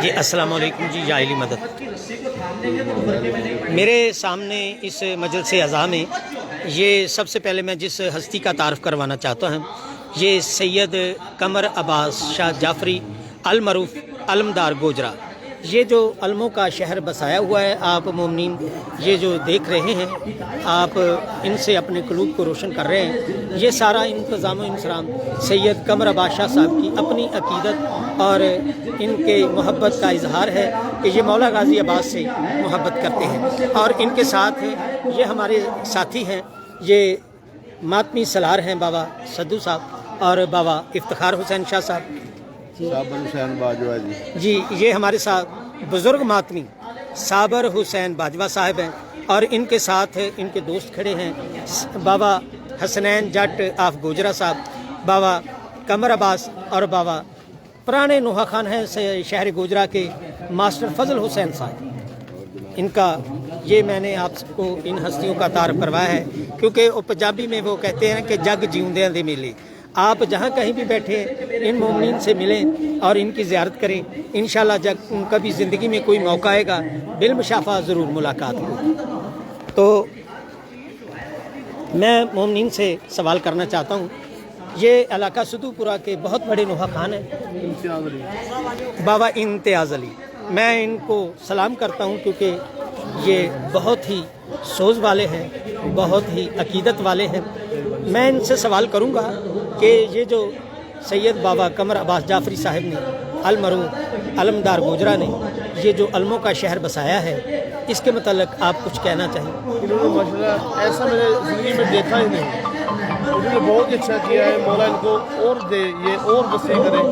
جی السلام علیکم جی، یا علی مدد۔ میرے سامنے اس مجلس اعزاء میں یہ سب سے پہلے میں جس ہستی کا تعارف کروانا چاہتا ہوں، یہ سید قمر عباس شاہ جعفری المعروف علمدار گوجرا۔ یہ جو علموں کا شہر بسایا ہوا ہے، آپ مومنین یہ جو دیکھ رہے ہیں، آپ ان سے اپنے قلوب کو روشن کر رہے ہیں۔ یہ سارا انتظام و انصرام سید قمر عباس شاہ صاحب کی اپنی عقیدت اور ان کے محبت کا اظہار ہے کہ یہ مولا غازی عباس سے محبت کرتے ہیں۔ اور ان کے ساتھ یہ ہمارے ساتھی ہیں، یہ ماتمی سالار ہیں بابا سدھو صاحب اور بابا افتخار حسین شاہ صاحب حسین باجوہ جی۔ یہ ہمارے ساتھ بزرگ ماتمی صابر حسین باجوہ صاحب ہیں، اور ان کے ساتھ ان کے دوست کھڑے ہیں بابا حسنین جٹ آف گوجرا صاحب، بابا قمر عباس اور بابا پرانے نوحہ خان ہیں شہر گوجرا کے ماسٹر فضل حسین صاحب۔ ان کا یہ میں نے آپ کو ان ہستیوں کا تعارف کروایا ہے، کیونکہ وہ پنجابی میں وہ کہتے ہیں کہ جگ جیوندیاں دے میلے۔ آپ جہاں کہیں بھی بیٹھے ان مومنین سے ملیں اور ان کی زیارت کریں، انشاءاللہ جب کبھی زندگی میں کوئی موقع آئے گا بالمشافہ ضرور ملاقات ہوگی۔ تو میں مومنین سے سوال کرنا چاہتا ہوں، یہ علاقہ سدھو پورہ کے بہت بڑے نوحہ خان ہیں بابا امتیاز علی۔ میں ان کو سلام کرتا ہوں کیونکہ یہ بہت ہی سوز والے ہیں، بہت ہی عقیدت والے ہیں۔ میں ان سے سوال کروں گا کہ یہ جو سید بابا قمر عباس جعفری صاحب نے المعروف علمدار گوجرا نے یہ جو علموں کا شہر بسایا ہے، اس کے متعلق آپ کچھ کہنا چاہیں؟ انہوں نے ماشاءاللہ ایسا میں نے زندگی میں دیکھا ہی نہیں۔ انہوں نے بہت اچھا کیا ہے، مولا ان کو اور دے، یہ اور وسیع کرے،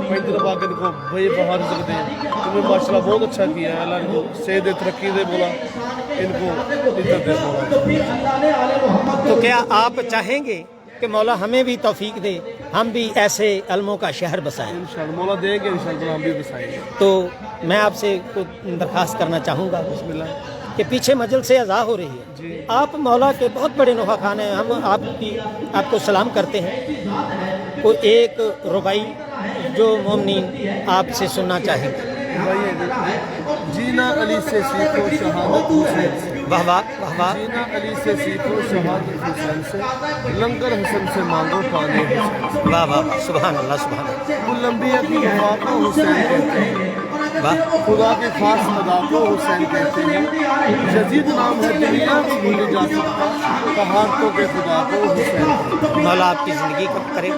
میں طرف آ کے ان کو بھائی بہار سکتے ہیں۔ انہوں نے ماشاءاللہ بہت اچھا کیا ہے، اللہ ان کو صحت ترقی دے، مولا ان کو عزت دے مولا۔ تو کیا آپ چاہیں گے کہ مولا ہمیں بھی توفیق دے، ہم بھی ایسے علموں کا شہر بسائیں؟ انشاءاللہ مولا دیں گے، انشاءاللہ ہم بھی بسائیں گے۔ تو میں آپ سے کچھ درخواست کرنا چاہوں گا بسم اللہ۔ کہ پیچھے مجلس اعزاء ہو رہی ہے، جی آپ مولا کے بہت بڑے نوحہ خان ہیں، ہم آپ کو سلام کرتے ہیں۔ کوئی ایک ربائی جو مومنین آپ سے سننا چاہیں گے؟ جینا علی سے سیکھو شہادت حسین سے، واہ واہ واہ واہ۔ جینا علی سے سیکھو شہادت حسین سے، لنگر حسن سے مانگو پانے حسین سے۔ واہ واہ واہ، سبحان اللہ سبحان اللہ، وہ لمبیا کی وفا کو حسین کہتے ہیں، واہ۔ خدا کے خاص ادا کو حسین کہتے ہیں، یزید نام ہے دنیا میں بھولے جا سکتا، کہارتوں کے خدا کو حسین کہتے ہیں۔ مولا آپ کی زندگی کو کرے۔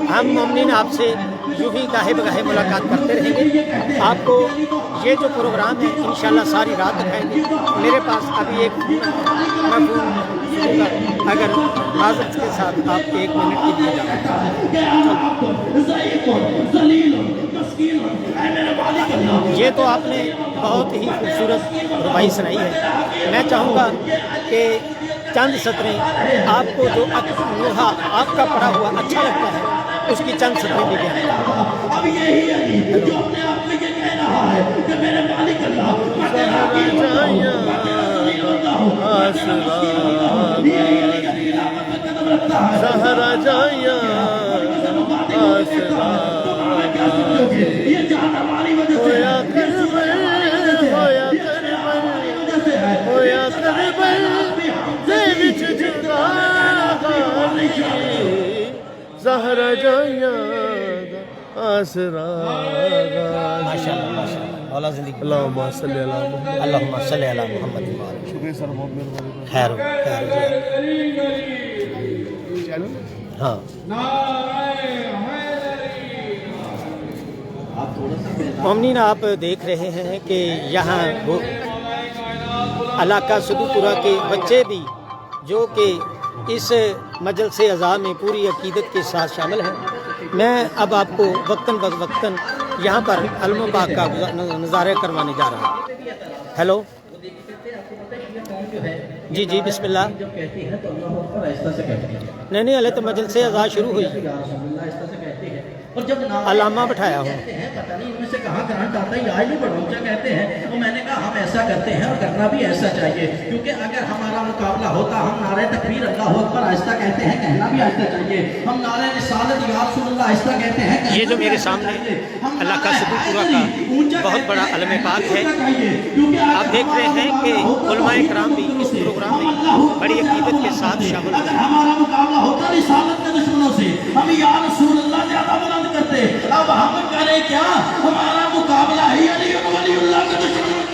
ہم مومنین آپ سے یوں ہی گاہے بگاہے ملاقات کرتے رہیں گے۔ آپ کو یہ جو پروگرام ہے انشاءاللہ ساری رات دکھائیں گے۔ میرے پاس ابھی ایک میں فون سنوں گا، اگر حاضر کے ساتھ آپ 1 منٹ کے لیے جائیں۔ یہ تو آپ نے بہت ہی خوبصورت ربائی سنائی ہے۔ میں چاہوں گا کہ چند سطریں آپ کو جو نوحہ آپ کا پڑھا ہوا اچھا لگتا ہے اس کی چند سطریں بھی بیان زہرا جایا آسرا۔ ماشاءاللہ ماشاءاللہ، مولا زندگی۔ اللہم صلی علی محمد۔ اللہم صلی علی محمد۔ شکریہ سر، بہت مہربانی۔ خیر ہو ہاں۔ مومنین آپ دیکھ رہے ہیں کہ یہاں وہ علاقہ سدھو پورہ کے بچے بھی جو کہ اس مجلس اعزاء میں پوری عقیدت کے ساتھ شامل ہیں۔ میں اب آپ کو وقتاً وقتاً یہاں پر علم پاک کا نظارہ کروانے جا رہا ہوں۔ ہیلو جی جی بسم اللہ۔ نہیں نہیں، علیہ تو مجلس اعزاء شروع ہوئی۔ اور جب علامہ بٹھایا ہوں کہتے ہیں پتہ نہیں ان میں سے کہاں کرنٹ آتا ہے، آج بھی بڑا اونچا کہتے ہیں، تو میں نے کہا ہم ایسا کرتے ہیں اور کرنا بھی ایسا چاہیے، کیونکہ اگر ہمارا مقابلہ ہوتا ہم نعرہ تکبیر اللہ اکبر آہستہ کہتے ہیں، کہنا بھی آہستہ چاہیے، ہم نعرہ رسالت یا رسول اللہ آہستہ کہتے ہیں، یہ جو میرے سامنے علاقہ صدیق پورہ کا بہت بڑا علم پاک ہے، آپ دیکھ رہے ہیں کہ علماء کرام بھی اس پروگرام میں بڑی عقیدت کے ساتھ شامل اگر ہوئے۔ ہمارا مقابلہ ہوتا رسالت کے دشمنوں سے، ہم یا رسول اللہ زیادہ بلند کرتے، اب ہم کریں کیا؟ ہمارا مقابلہ ہے علی ولی اللہ کے دشمنوں سے۔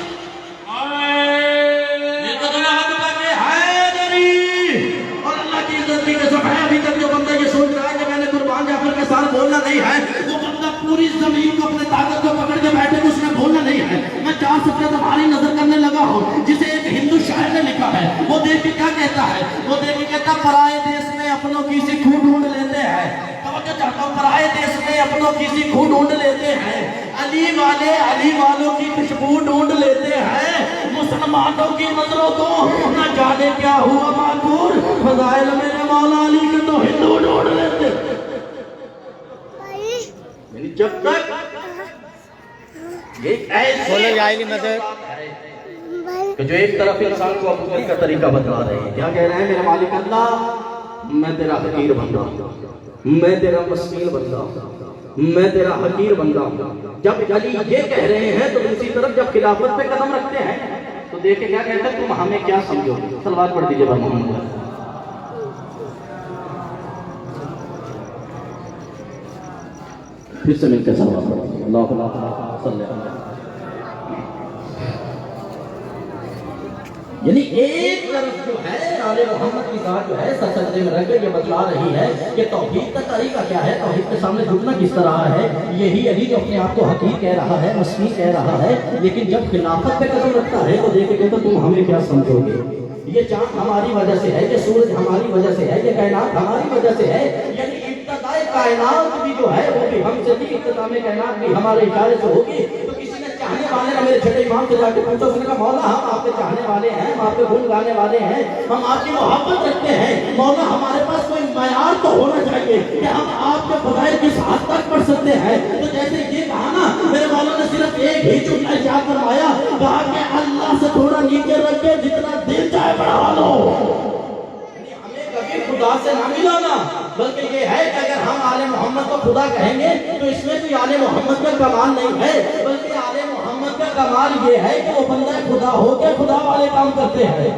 اور اللہ کی عزت کی قسم ہے، ابھی تک جو بندہ یہ سوچ رہا ہے کہ میں نے قربان جعفر کے ساتھ بولنا نہیں ہے، وہ بندہ پوری زمین کو اپنے طاقت کو پکڑ کے بیٹھے اس نے بولنا نہیں ہے۔ میں 4 صفحے تمہاری نظر کرنے لگا ہوں جسے ایک ہندو شاعر نے لکھا ہے، وہ دیکھ کے کیا کہتا ہے؟ وہ دیکھ کے کہتا پرائے دیس میں اپنوں کی سی کھو ڈھونڈ لیتے ہیں، توجہ چاہتا ہوں، پرائے دیس میں اپنوں کی سی کھو ڈھونڈ لیتے ہیں، علی والے علی والوں کی خوشبو ڈھونڈ لیتے ہیں، مسلمانوں کی نظروں کو نہ جانے کیا ہوا معذور، فضائل میرے مولا علی کے تو ہندو ڈھونڈ لیتے ہیں۔ یعنی جب تک یہ بولو یا علی مدد، کہ جو ایک طرف انسان کو عبودیت کا طریقہ بتلا رہے ہیں، کیا کہہ رہے ہیں؟ میرے مالک اللہ، میں تیرا حقیر بندہ ہوں، میں تیرا مسکین بندہ ہوں، میں تیرا حقیر بندہ ہوں۔ جب علی یہ کہہ رہے ہیں تو دوسری طرف جب خلافت پہ قدم رکھتے ہیں تو دیکھ کے کیا کہتے ہیں؟ تم ہمیں کیا سمجھو گے؟ صلوات پڑھ دیجئے بھائی محمد۔ پھر سے مل کے صلوات پڑھ دیجئے، اللہ صلی اللہ علیہ وسلم۔ یعنی ایک طرف جو ہے آل محمد کی ذات جو ہے سجدے میں رکھ کر یہ بتلا رہی ہے کہ توحید کا طریقہ کیا ہے، توحید کے سامنے جھکنا کس طرح ہے۔ یہی علی جو اپنے آپ کو حقیر کہہ رہا ہے، مسکین کہہ رہا ہے، لیکن جب خلافت پہ قدم رکھتا ہے تو دیکھ کے تو تم ہمیں کیا سمجھو گے؟ یہ چاند ہماری وجہ سے ہے، یہ سورج ہماری وجہ سے ہے، یہ کائنات ہماری وجہ سے ہے۔ یعنی ابتدائے کائنات بھی جو ہے وہ بھی ہم سے نہیں، اختتام کائنات بھی ہمارے اشارے سے ہوگی۔ تو کسی نے چاہنے والے نے میرے چھٹے امام سے جا کے پوچھا، اس نے کہا مولا ہم آپ کے چاہنے والے ہیں، ہم آپ کے گن گانے والے ہیں، ہم آپ کی محبت رکھتے ہیں، مولا ہمارے پاس کوئی معیار تو ہونا چاہیے کہ ہم آپ کے فضائل کس حد تک پڑھ سکتے ہیں۔ تو جیسے یہ کہا نا، میرے مولا نے صرف ایک ہی جملہ ارشاد فرمایا، کہا کہ اللہ سے تھوڑا نیچے رکھ کے جتنا دل چاہے بڑھا لو۔ ہمیں کبھی خدا سے نہ ملانا، بلکہ یہ ہے کہ اگر ہم آل محمد کو خدا کہیں گے تو اس میں کوئی آل محمد کا کمال نہیں ہے، بلکہ آل محمد کا کمال یہ ہے کہ وہ بندہ خدا ہو کے خدا والے کام کرتے ہیں۔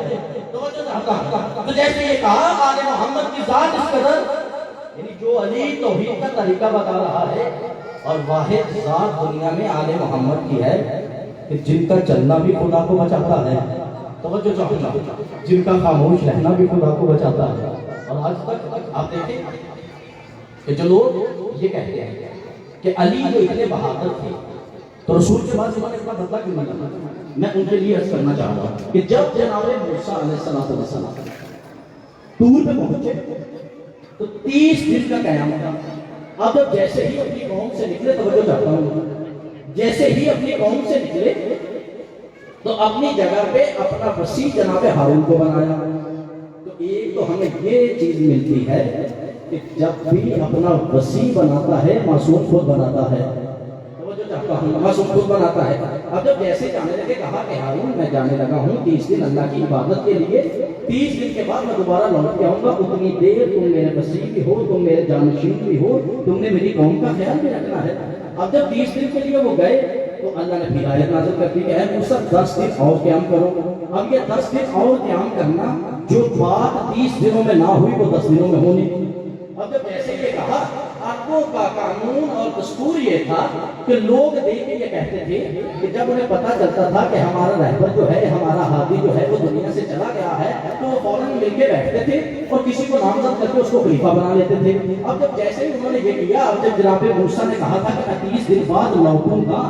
تو جیسے یہ کہا آل محمد کی ذات اس قدر، یعنی جو علی توحید کا طریقہ بتا رہا ہے، اور واحد ذات دنیا میں آل محمد کی ہے کہ جن کا چلنا بھی خدا کو بچاتا ہے، توجہ چاہتا ہوں، جن کا خاموش رہنا بھی خدا کو بچاتا ہے۔ اور آج تک آپ دیکھیں کہ جو لوگ یہ کہتے ہیں کہ علی جو اتنے بہادر تھے تو رسول کے بعد زمانے کا بدلہ کیوں نہ کرنا؟ میں ان کے لیے عرض کرنا چاہ رہا ہوں کہ جب جناب موسیٰ علیہ السلام طور پہ پہنچے تو 30 دن کا قیام تھا۔ اب جیسے ہی اپنی قوم سے نکلے، توجہ چاہتا ہوں، جیسے ہی اپنی قوم سے نکلے تو اپنی جگہ پہ اپنا وسیع جناب ہارون کو بنایا۔ تو ایک تو ہمیں یہ چیز ملتی ہے کہ جب بھی اپنا وسیع بناتا ہے معصوم خود بناتا ہے، معصوم خود بناتا ہے۔ اب جب جیسے جانے لگے کہا کہ ہارون میں جانے لگا ہوں 30 دن اللہ کی عبادت کے لیے، 30 دن کے بعد میں دوبارہ لوٹ کے آؤں گا، اتنی دیر تم میرے وسیع بھی ہو، تم میرے جانشین بھی ہو، تم نے میری قوم کا خیال بھی رکھنا ہے۔ اب جب 30 دن کے لیے وہ گئے تو اللہ نے پھر آیت نازل کر دی کہ اے موسیٰ 10 دن اور قیام کرو۔ اب یہ 10 دن اور قیام کرنا جو بات 30 دنوں میں نہ ہوئی وہ 10 دنوں میں ہونی۔ اب جب جیسے یہ کہا، عربوں کا قانون اور دستور یہ تھا کہ لوگ دیکھ کے یہ کہتے تھے کہ جب انہیں پتا چلتا تھا کہ ہمارا رہبر جو ہے، ہمارا ہادی جو ہے وہ دنیا سے چلا گیا ہے، تو وہ فوراً مل کے بیٹھتے تھے اور کسی کو نامزد کر کے اس کو خلیفہ بنا لیتے تھے۔ اب جب جیسے ہی انہوں نے یہ کیا، اب جب جناب موسیٰ نے کہا تھا کہ 30 دن بعد لوٹوں گا،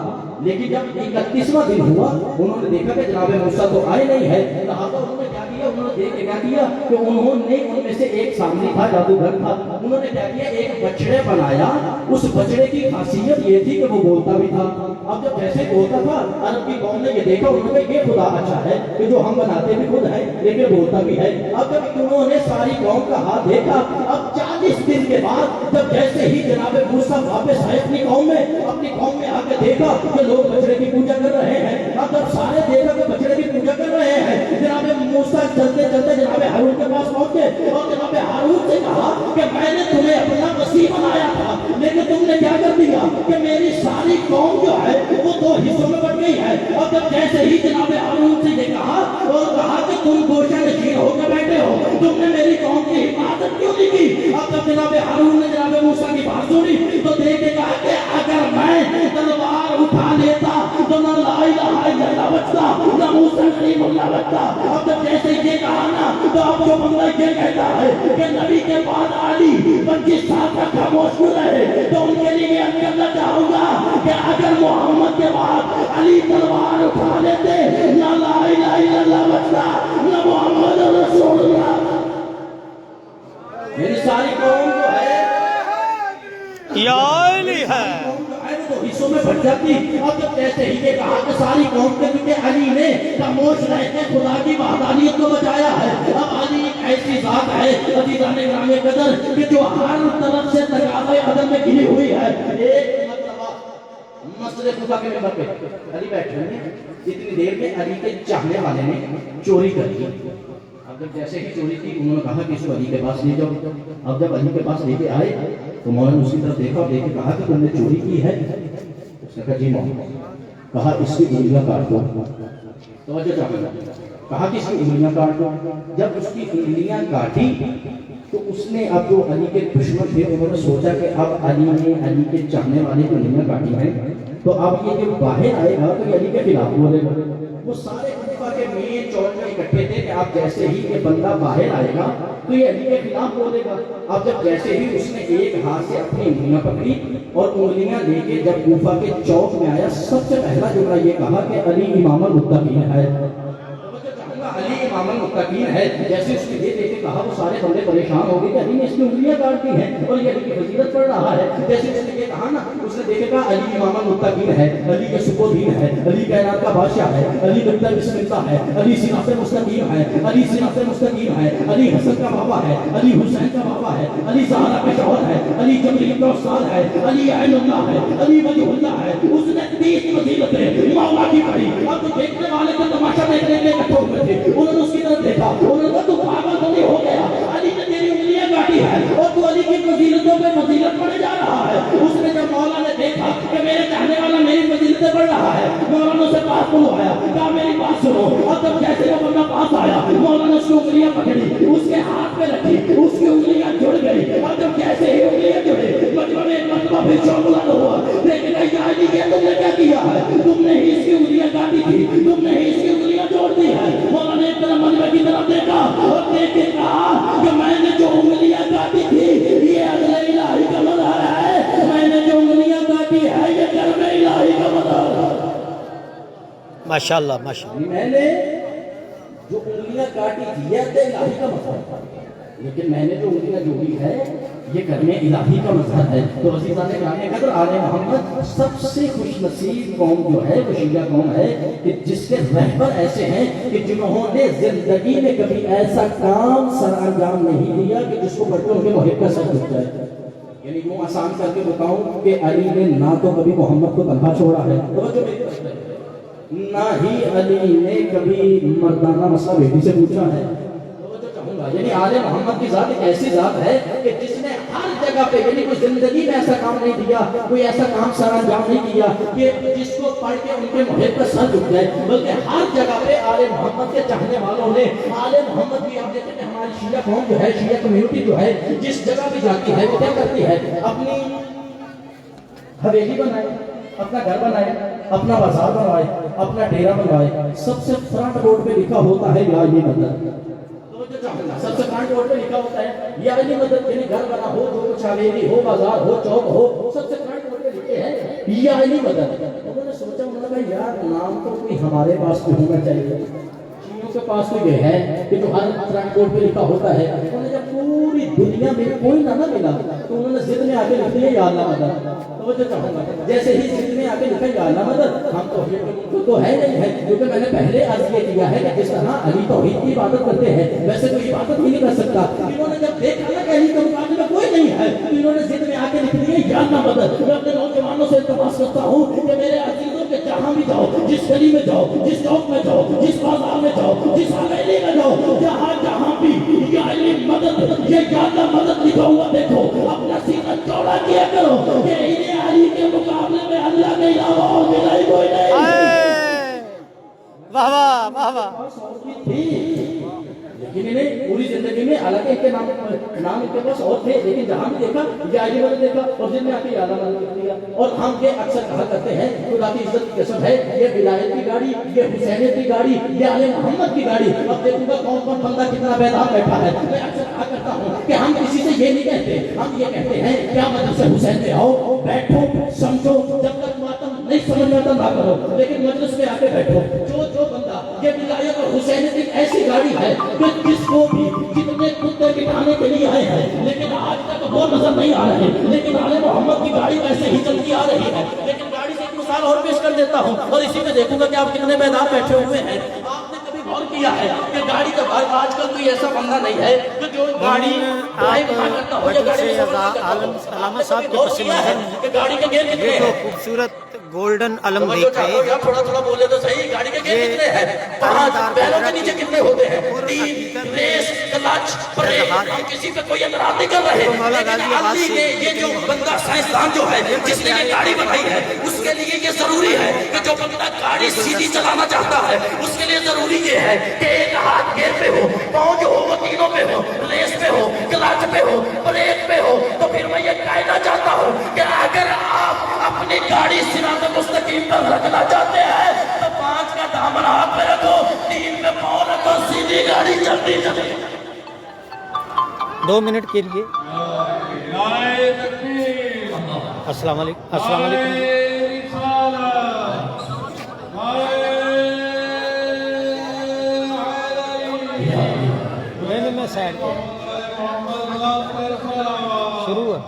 لیکن جب 31واں دن ہوا انہوں نے دیکھا کہ جناب موسیٰ تو آئے نہیں ہے، لہٰذا انہوں نے کیا کیا، انہوں نے دیکھ کے کیا کیا کہ انہوں نے ان میں سے ایک سامنے تھا، جادوگر تھا، انہوں نے کیا کیا ایک بچڑے بنایا۔ اس بچڑے کی خاصیت یہ تھی کہ وہ بولتا بھی تھا۔ اب جب جیسے بولتا تھا، عرب کی قوم نے یہ دیکھا، انہوں نے یہ خدا اچھا ہے کہ جو ہم بناتے بھی خود ہیں لیکن بولتا بھی ہے۔ اب جب انہوں نے ساری قوم کا ہاتھ دیکھا، اب 40 آج اس دن کے بعد جب جیسے ہی جناب موسیٰ واپس آئے اپنی قوم میں آ کے دیکھا کہ لوگ بچڑے کی پوجا کر رہے ہیں، اب جب سارے دیکھا کہ بچڑے کی پوجا کر رہے ہیں، جناب موسیٰ چلتے چلتے جناب ہارون کے پاس پہنچے اور جناب ہارون سے کہا کہ میں نے تمہیں اپنا وسیع بنایا تھا، لیکن تم نے کیا کر دیا کہ میری ساری قوم جو ہے وہ دو حصوں میں بٹ گئی ہے۔ اور جب جیسے ہی جناب ہارون سے یہ کہا اور کہا کہ تم گوشہ نشین ہو کے بیٹھے ہو، تم نے میری قوم کی حفاظت کیوں نہیں کی؟ اب جب جناب ہارون نے جناب موسیٰ کی بات سنی تو دیکھ کے کہا کہ اگر میں تلوار اٹھا لیتا تو نہ لا الہ الا اللہ بچتا نہ موسیٰ کلیم اللہ بچتا۔ اب جب جیسے یہ کہا نا تو اب جو بندہ یہ کہتا ہے کہ نبی کے بعد علی 25 سال تک خاموش کیوں رہے، تو ان کے لیے یہ کرنا چاہوں گا کہ اگر محمد کے بعد علی تلوار اٹھا لیتے نہ لا الہ الا اللہ بچتا نہ محمد رسول اللہ۔ میری ساری قوم جو ہے یا علی ہے تو حصوں میں بٹ جاتی۔ اب جب جیسے ہی یہ کہا کہ ساری قوم کے کیونکہ علی نے خاموش رہ کے خدا کی وحدانیت کو بچایا ہے۔ اب علی ایک ایسی ذات ہے عزیزان گرامی قدر کہ جو ہر طرف سے تقاضۂ عدم میں گھری ہوئی ہے۔ ایک مرتبہ مسجد خدا کے ممبر پہ علی بیٹھے ہیں، اتنی دیر میں علی کے چاہنے والے نے چوری کر لی۔ اب جب جیسے ہی چوری کی انہوں نے کہا کہ اس کو علی کے پاس لے جاؤ۔ اب جب علی کے پاس لے کے آئے تو مولا نے اس کی طرف دیکھا اور دیکھ کے کہا کہ تم نے چوری کی ہے؟ اس نے کہا جی مولا۔ کہا اس کی انگلیاں کاٹ دو۔ توجہ چاہیے، کہا کہ اس کی انگلیاں کاٹ دو۔ جب اس کی انگلیاں کاٹی تو اس نے اب جو علی کے دشمن تھے انہوں نے سوچا کہ اب علی نے علی کے چاہنے والے کی انگلیاں کاٹی ہیں تو اب یہ جب باہر آئے گا تو یہ علی کے خلاف بولے گا۔ وہ سارے خلیفہ کے مین چوک میں اکٹھے تھے کہ اب جیسے ہی یہ بندہ باہر آئے گا تو یہ علی کے خلاف بولے گا۔ اب جب جیسے ہی اس نے ایک ہاتھ سے اپنی انگلیاں پکڑی اور انگلیاں لے کے جب کوفہ کے چوک میں آیا، سب سے پہلا جملہ یہ کہا کہ علی امام المتقین ہے۔ علی امام المتقین ہے۔ جیسے اس نے یہ دیکھ کے کہا وہ سارے بندے پریشان ہو گئے کہ علی نے اس کی انگلیاں کاٹ دی ہیں اور یہ علی کی فضیلت پڑھ رہا ہے۔ جیسے اس نے یہ کہا نا، اس نے دیکھا کہا علی امام المتقین ہے، علی کے سب و دین ہے، علی کائنات کا بادشاہ ہے، علی نبی بسم اللہ ہے، علی صراط مستقیم ہے، علی صراط مستقیم ہے، علی حسن کا بابا ہے، علی حسین کا بابا ہے، علی زہرا کا شوہر ہے، علی جبریل کا استاد ہے، علی عین اللہ ہے، علی ولی اللہ ہے۔ اس نے 30 فضیلتیں مولا کی پڑھی۔ اب تو دیکھنے والے کا تماشا دیکھنے کے لیے اکٹھے ہوئے تھے، انہوں نے اس کی طرف دیکھا، انہوں نے کہا تو پاگل تو نہیں ہو گیا، علی نے تیری انگلیاں کاٹی ہے اور تو علی کی فضیلتوں پہ فضیلت پڑھے جا رہا ہے۔ اس نے جب مولا نے دیکھا کہ میرے چاہنے والا میری فضیلتیں پڑھ رہا ہے، مولا نے اسے پاس بلوایا، کہا میری بات سنو۔ اور جب جیسے وہ بندہ پاس آیا، مولا نے اس کی انگلیاں پکڑی، اس کے ہاتھ پہ رکھی، اس کی انگلیاں جڑ گئی۔ اور جب جیسے ہی انگلیاں جڑے مطلب ایک مرتبہ پھر چوکلا ہوا، لیکن علی یہ تم نے کیا کیا ہے؟ تم نے ہی اس کی انگلیاں کاٹی تھی، تم نے ہی اس کی انگلیاں جوڑ دی ہے۔ مولا نے ایک طرف مجمع کی طرف دیکھا اور دیکھ کے کہا کہ میں نے جو انگلیاں کاٹی تھی یہ عدل الہی کا مظہر ہے، میں نے جو انگلیاں کاٹی ہے یہ کرم الہی کا مظہر ہے۔ ماشاءاللہ ماشاءاللہ۔ میں نے جو انگلیاں کاٹی تھی یہ عدل الہی کا مظہر ہے، لیکن میں نے جو انگلیاں جوڑی ہے یہ کرم الہی کا مظہر ہے۔ تو عزیزان گرامی قدر، آل محمد سب سے خوش نصیب قوم جو ہے وہ شیعہ قوم ہے کہ جس کے رہبر ایسے ہیں کہ جنہوں نے زندگی میں کبھی ایسا کام سر انجام نہیں دیا کہ جس کو پڑھ کر ان کے محب کا سر جھک جائے۔ یعنی یوں آسان کر کے بتاؤں کہ علی نے نہ تو کبھی محمد کو تنہا چھوڑا ہے، نہ ہی علی نے کبھی مردانہ مسئلہ بیٹی سے پوچھا ہے۔ یعنی آل محمد کی ذات ایک ایسی ذات ہے کہ جس نے ہر جگہ پہ یعنی کوئی زندگی میں ایسا کام نہیں دیا، کوئی ایسا کام سر انجام نہیں کیا کہ جس کو پڑھ کے ان کے محب پر سر جھک جائے، بلکہ ہر جگہ پہ آل محمد کے چاہنے والوں نے آل محمد کی، آپ دیکھیں کہ ہماری شیعہ قوم جو ہے، شیعہ کمیونٹی جو ہے، جس جگہ بھی جاتی ہے وہ کیا کرتی ہے؟ اپنی حویلی بنائے، اپنا گھر بنائے، اپنا بازار بنوائے، اپنا ڈیرا بنوائے، سب سے فرنٹ روڈ پہ لکھا ہوتا ہے یا علی مدد۔ سب سے فرنٹ روڈ پہ لکھا ہوتا ہے یا علی مدد، یعنی گھر بنا ہو، جو کچھ حویلی ہو، بازار ہو، چوک ہو، سب سے فرنٹ روڈ پہ لکھے ہیں یا علی مدد۔ انہوں نے سوچا، انہوں نے کہا یار نام تو کوئی ہمارے پاس بھی ہونا چاہیے، شیعوں کے پاس کوئی یہ ہے کہ جو ہر فرنٹ روڈ پہ لکھا ہوتا ہے۔ انہوں نے جب پوری دنیا میں کوئی نہ ملا تو انہوں نے ضد میں آ کے لکھ دیا یا اللہ مدد۔ جیسے ہی ضد میں آ کے لکھا یا اللہ مدد، ہم تو ہے نہیں ہے، کیونکہ میں نے پہلے عرض یہ کیا ہے کہ جس طرح علی توحید کی عبادت کرتے ہیں ویسے کوئی عبادت بھی نہیں کر سکتا۔ انہوں نے جب دیکھا نا کہ علی کے مقابلے میں کوئی نہیں ہے تو انہوں نے ضد میں آ کے لکھ دیے یا نہ بدل. میں اپنے نوجوانوں سے التماس کرتا ہوں کہ میرے عزیزوں کے جہاں بھی جاؤ, جس گلی میں جاؤ, جس چوک میں جاؤ, جس بازار میں جاؤ, جس حویلی میں جاؤ, جہاں بھی یا علی مدد, یہ یا نہ مدد لکھا ہوا دیکھو. اپنا سینہ چوڑا کیا کرو کہ انہیں علی کے مقابلے میں اللہ کے علاوہ اور ملائی کوئی نہیں. واہ واہ واہ واہ. لیکن انہیں پوری زندگی میں حالانکہ ان کے نام ان کے پاس اور تھے, لیکن جہاں بھی دیکھا یہ علی والے دیکھا اور دل میں آ کے یاد آنا کر دیا. اور ہم یہ اکثر کہا کرتے ہیں خدا کی عزت کی قسم ہے یہ ولایت کی گاڑی, یہ حسینیت کی گاڑی, یہ آل محمد کی گاڑی. اب دیکھوں گا کون کون بندہ کتنا بیدار بیٹھا ہے. میں اکثر کہا کرتا ہوں کہ ہم کسی سے یہ نہیں کہتے, ہم یہ کہتے ہیں کیا مجلس حسین میں آؤ, بیٹھو, سمجھو, جب تک ماتم نہیں سمجھ میں آتا نہ کرو, لیکن مجلس میں آ کے بیٹھو. جو بندہ یہ ولایت اور حسینیت ایک ایسی گاڑی ہے کہ جس کو بھی جتنے کتے بٹھانے کے لیے آئے ہیں لیکن آج تک وہ نظر نہیں آ رہے, لیکن آل محمد کی گاڑی ویسے ہی چلتی آ رہی ہے. لیکن گاڑی سے ایک مثال اور پیش کر دیتا ہوں اور اسی میں دیکھوں گا کہ آپ کتنے بیدار بیٹھے ہوئے ہیں. آپ نے کبھی غور کیا ہے کہ گاڑی کا بھائی آج کل کوئی ایسا بندہ نہیں ہے کہ جو گاڑی علامہ صاحب کے پس منظر گاڑی کے گیئر کتنے یہ ہیں؟ جو خوبصورت گولڈن علم دیکھ رہے ہیں, تھوڑا تھوڑا بولے تو صحیح. گاڑی کے گیئر کتنے ہیں؟ 5. پیروں کے نیچے کتنے ہوتے ہیں؟ 3. Race, clutch, brake. ہم کسی پہ کوئی اعتراض نہیں کر رہے, لیکن علی نے یہ جو بندہ سائنسدان جو ہے جس نے یہ گاڑی بنائی ہے اس کے لیے یہ ضروری ہے کہ جو بندہ گاڑی سیدھی چلانا چاہتا ہے اس کے لیے ضروری یہ ہے کہ ایک ہاتھ گیئر پہ ہو, پاؤں جو ہو وہ تینوں پہ ہو, ریس پہ ہو, کلچ پہ ہو, بریک پہ ہو. تو پھر میں یہ کہنا چاہتا ہوں کہ اگر آپ اپنی گاڑی صراط مستقیم پر رکھنا چاہتے ہیں تو 5 کا دامن ہاتھ پہ رکھو, 3 پہ پاؤں رکھو, سیدھی گاڑی چلتی چلے. 2 منٹ کے لیے. السلام علیکم. السلام علیکم. میں سائڈ شروع ہے.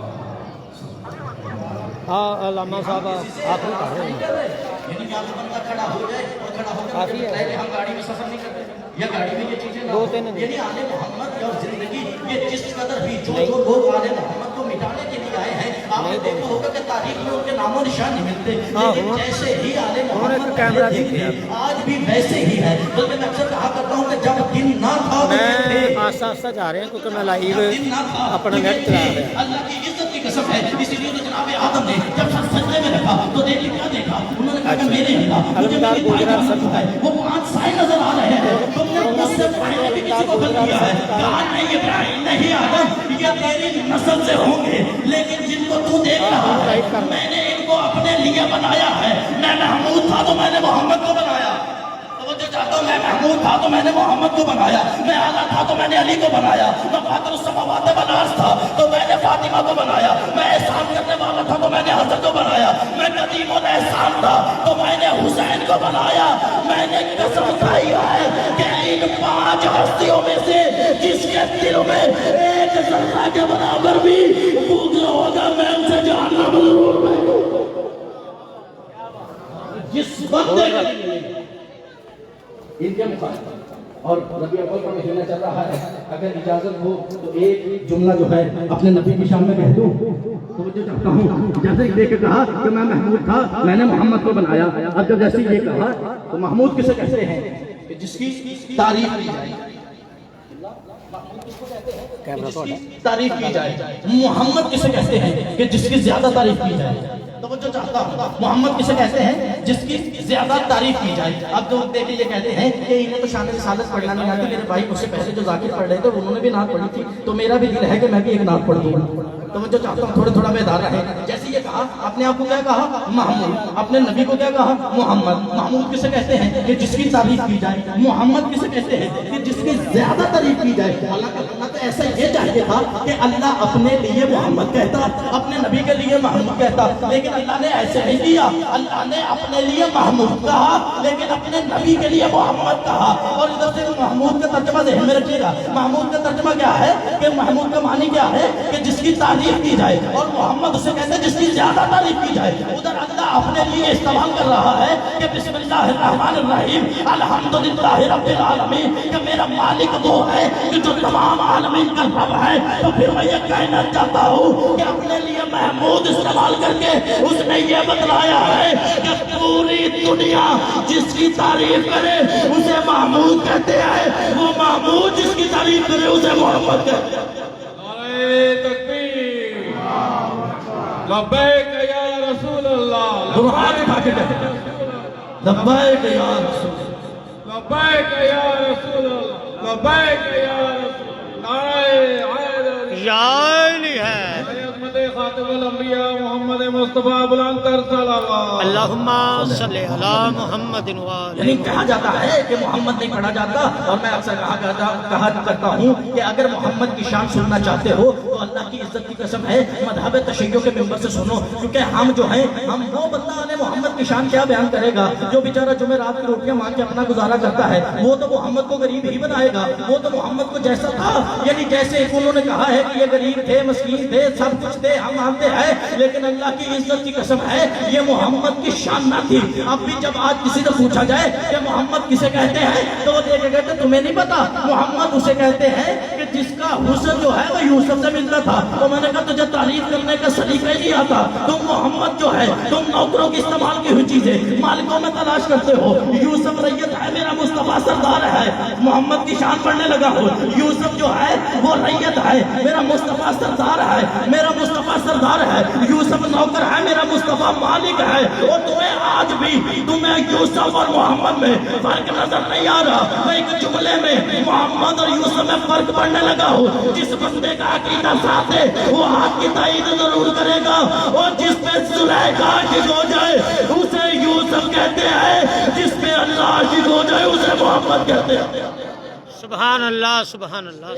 ہاں علامہ صاحب آخری کر رہے ہیں. کافی ہے. ہم گاڑی میں سفر نہیں کرتے یا گاڑی میں یہ چیزیں 2-3 یعنی آل محمد کی اور زندگی یہ جس قدر بھی جو لوگ آل محمد کو مٹانے کے لیے آئے ہیں آپ نے دیکھا ہوگا کہ تاریخ میں ان کے نام و نشان نہیں ملتے, لیکن جیسے ہی آل محمد کیمرہ آج بھی ویسے ہی ہے. بلکہ میں اکثر کہا کرتا ہوں کہ جب دن نہ تھا میں آہستہ آہستہ جا رہے ہیں کیونکہ میں لائیو اپنا نیٹ چلا رہا ہوں. اللہ کی عزت کی قسم ہے, اسی لیے جناب آدم نے جب سجدے میں رکھا تو دیکھیں کیا دیکھا, انہوں نے کہا کہ میرے ہلا مجھے میری بھائی کا سب ہے وہ 5 سائے نظر آ رہے ہیں, تم نے مجھ سے پہلے بھی کسی کو غلط کیا ہے. کہا نہیں ابراہیم نہیں آدم, یہ تیری نسل سے ہوں گے, لیکن جن کو تو دیکھ رہا ہے میں نے ان کو اپنے لیے بنایا ہے. میں محمود تھا تو میں نے محمد کو بنایا, میں محمود تھا تو میں نے محمد کو بنایا, میں اعلیٰ تھا تو میں نے علی کو بنایا, میں فاطر السماوات والارض تھا تو میں نے فاطمہ کو بنایا, میں احسان کرنے والا تھا تو میں نے حسن کو بنایا, میں قدیم الاحسان تھا تو میں نے حسین کو بنایا. میں نے قسم کھائی ہے کہ ان 5 ہستیوں میں سے جس کے دل میں ایک ذرہ کے برابر بھی بغض ہوگا میں ان سے جہنم ضرور بھیجوں. جس وقت ان کے مخالف اور نبی اول کا مہینہ چل رہا ہے, اگر اجازت ہو تو ایک جملہ جو ہے اپنے نبی کی شان میں کہہ دوں تو جو چاہتا ہوں. جیسے دیکھ کے کہا کہ میں محمود تھا میں نے محمد کو بنایا, اب جب جیسے یہ کہا تو محمود کسے کہتے ہیں کہ جس کی تعریف کی جائے, تعریف کی جائے. محمد کسے کہتے ہیں کہ جس کی زیادہ تعریف کی جائے. توجہ چاہتا ہوں, محمد کسے کہتے ہیں جس کی زیادہ تعریف کی جائے. اب جو دیکھیں یہ کہتے ہیں کہ انہیں تو شان رسالت پڑھنا نہیں آتی, میرے بھائی مجھ سے پہلے جو ذاکر پڑھ رہے تھے انہوں نے بھی نعت پڑھی تھی, تو میرا بھی دل ہے کہ میں بھی ایک نعت پڑھ دوں. توجہ چاہتا ہوں تھوڑا تھوڑا بیدار رہے. جیسے یہ کہا اپنے آپ کو کیا کہا محمود, اپنے نبی کو کیا کہا محمد. محمود کسے کہتے ہیں کہ جس کی تعریف کی جائے, محمد کسے کہتے ہیں کہ جس کی زیادہ تعریف کی جائے. اللہ تو ایسا یہ چاہیے تھا کہ اللہ اپنے لیے محمد کہتا, اپنے نبی کے لیے محمود کہتا, لیکن اللہ نے ایسے نہیں کیا. اللہ نے اپنے لیے محمود کہا لیکن اپنے نبی کے لیے محمد کہا. اور ادھر سے محمود کا ترجمہ ذہن میں رکھیے گا. محمود کا ترجمہ کیا ہے کہ محمود کا معنی کیا ہے کہ جس کی تعریف تعریف کی جائے اور محمد اسے کہتے ہیں جس کی زیادہ تعریف کی جائے. ادھر اللہ اپنے لیے استعمال کر رہا ہے کہ بسم اللہ الرحمن الرحیم الحمدللہ رب العالمین، کہ میرا مالک وہ ہے کہ جو تمام عالمین کا رب ہے. تو پھر میں یہ کہنا چاہتا ہوں کہ اپنے لیے محمود استعمال کر کے اس نے یہ بتلایا ہے کہ پوری دنیا جس کی تعریف کرے اسے محمود کہتے ہیں، وہ محمود جس کی تعریف کرے اسے محمد کہتے ہیں. نعرہ تکبیر، لبیک یا رسول اللہ، دونوں ہاتھ اٹھا کے کہتے ہیں لبیک یا رسول اللہ، لبیک یا رسول اللہ، لبیک یا رسول اللہ. نعرہ حیدر، یا علی ہے. عظمت خاتم الانبیاء محمد مصطفیٰ بلند کر صلوات. اللہم صلی علی محمد یعنی کہا جاتا ہے کہ محمد نہیں پڑھا جاتا، اور میں اکثر کہا کرتا ہوں کہ اگر محمد کی شان سننا چاہتے ہو تو اللہ کی عزت کی قسم ہے مذہب تشیع کے ممبر سے سنو، کیونکہ ہم جو ہیں ہم وہ بندہ نے محمد کی شان کیا بیان کرے گا جو بیچارہ جمعرات کی روٹیاں مانگ کے اپنا گزارا کرتا ہے. وہ تو محمد کو غریب ہی بنائے گا، وہ تو محمد کو جیسا تھا، یعنی جیسے انہوں نے کہا ہے کہ یہ غریب تھے، مسکین تھے، سب کچھ تھے، ہم مانتے ہیں، لیکن اللہ کی عزت کی قسم ہے یہ محمد کی شان نہ تھی. اب بھی جب آج کسی سے پوچھا جائے کہ محمد کسے کہتے ہیں تو وہ دیکھ کے کہتے ہیں تمہیں نہیں پتا. محمد اسے کہتے ہیں کہ جس کا حسن جو ہے وہ یوسف سے ملتا تھا. تو میں نے کہا تجھے تعریف کرنے کا سلیقہ ہی نہیں آتا. تم محمد جو ہے تم نوکروں کی استعمال کی ہوئی چیزیں مالکوں میں تلاش کرتے ہو. یوسف ریت ہے، میرا مصطفیٰ سردار ہے. محمد کی شان پڑھنے لگا ہو. یوسف جو ہے وہ ریت ہے، میرا مصطفیٰ سردار ہے، میرا مصطفیٰ سردار ہے. یوسف نوکر ہے، میرا مصطفیٰ مالک ہے. اور تمہیں آج بھی تمہیں یوسف اور محمد میں فرق نظر نہیں آ رہا. میں ایک جملے میں محمد اور یوسف میں فرق پڑھنے لگا ہوں. جس بندے کا عقیدہ صاف ہے وہ آپ کی تائید ضرور کرے گا، اور جس پہ زلیخا عاشق ہو جائے اسے یوسف کہتے ہیں، جس پہ اللہ عاشق ہو جائے اسے محمد کہتے ہیں. سبحان اللہ سبحان اللہ.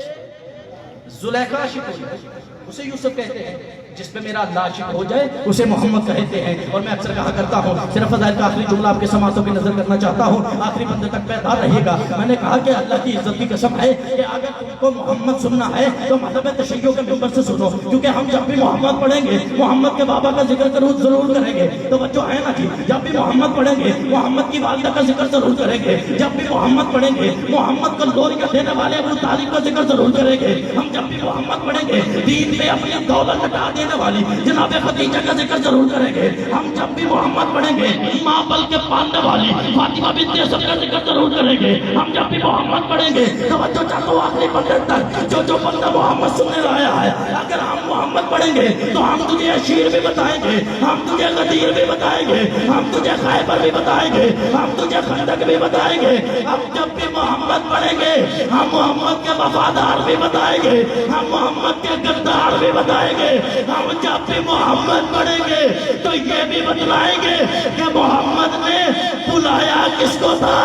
زلیخا عاشق ہو جائے اسے یوسف کہتے ہیں، جس پہ میرا اللہ عاشق ہو جائے اسے محمد کہتے ہیں. اور میں اکثر کہا کرتا ہوں، صرف فضائل کا آخری جملہ آپ کے سماعتوں کی نظر کرنا چاہتا ہوں، آخری بندے تک بیدار رہیے گا. میں نے کہا کہ اللہ کی عزت کی قسم ہے کہ اگر تم کو محمد سننا ہے تو مذہب تشیع کے ممبر سے سنو، کیونکہ ہم جب بھی محمد پڑھیں گے محمد کے بابا کا ذکر ضرور کریں گے. تو بچوں ہے نا جی، جب بھی محمد پڑھیں گے محمد کی والدہ کا ذکر ضرور کریں گے. جب بھی محمد پڑھیں گے محمد کو لوریاں دینے والے ابو طالب کا ذکر ضرور کریں گے. ہم جب بھی محمد پڑھیں گے دین پہ اپنی دولت لٹا دینے والی جناب خدیجہ کا ذکر ضرور کریں گے. ہم جب بھی محمد پڑھیں گے ماں بل کے پالنے والی فاطمہ بنت اسد کا ذکر ضرور کریں گے. ہم جب بھی محمد پڑھیں گے توجہ چاہتا آخری بندے تک جو بندہ محمد سننے آیا ہے، اگر ہم محمد پڑھیں گے تو ہم تجھے اشیر بھی بتائیں گے، ہم تجھے غدیر بھی بتائیں گے، ہم تجھے خیبر بھی بتائیں گے، ہم تجھے خندق بھی بتائیں گے. ہم جب بھی محمد پڑھیں گے ہم محمد کے وفادار بھی بتائیں گے، ہم محمد کے غدار بھی بتائیں گے. ہم جب بھی محمد پڑھیں گے تو یہ بھی بتلائیں گے کہ محمد نے بلایا کس کو تھا،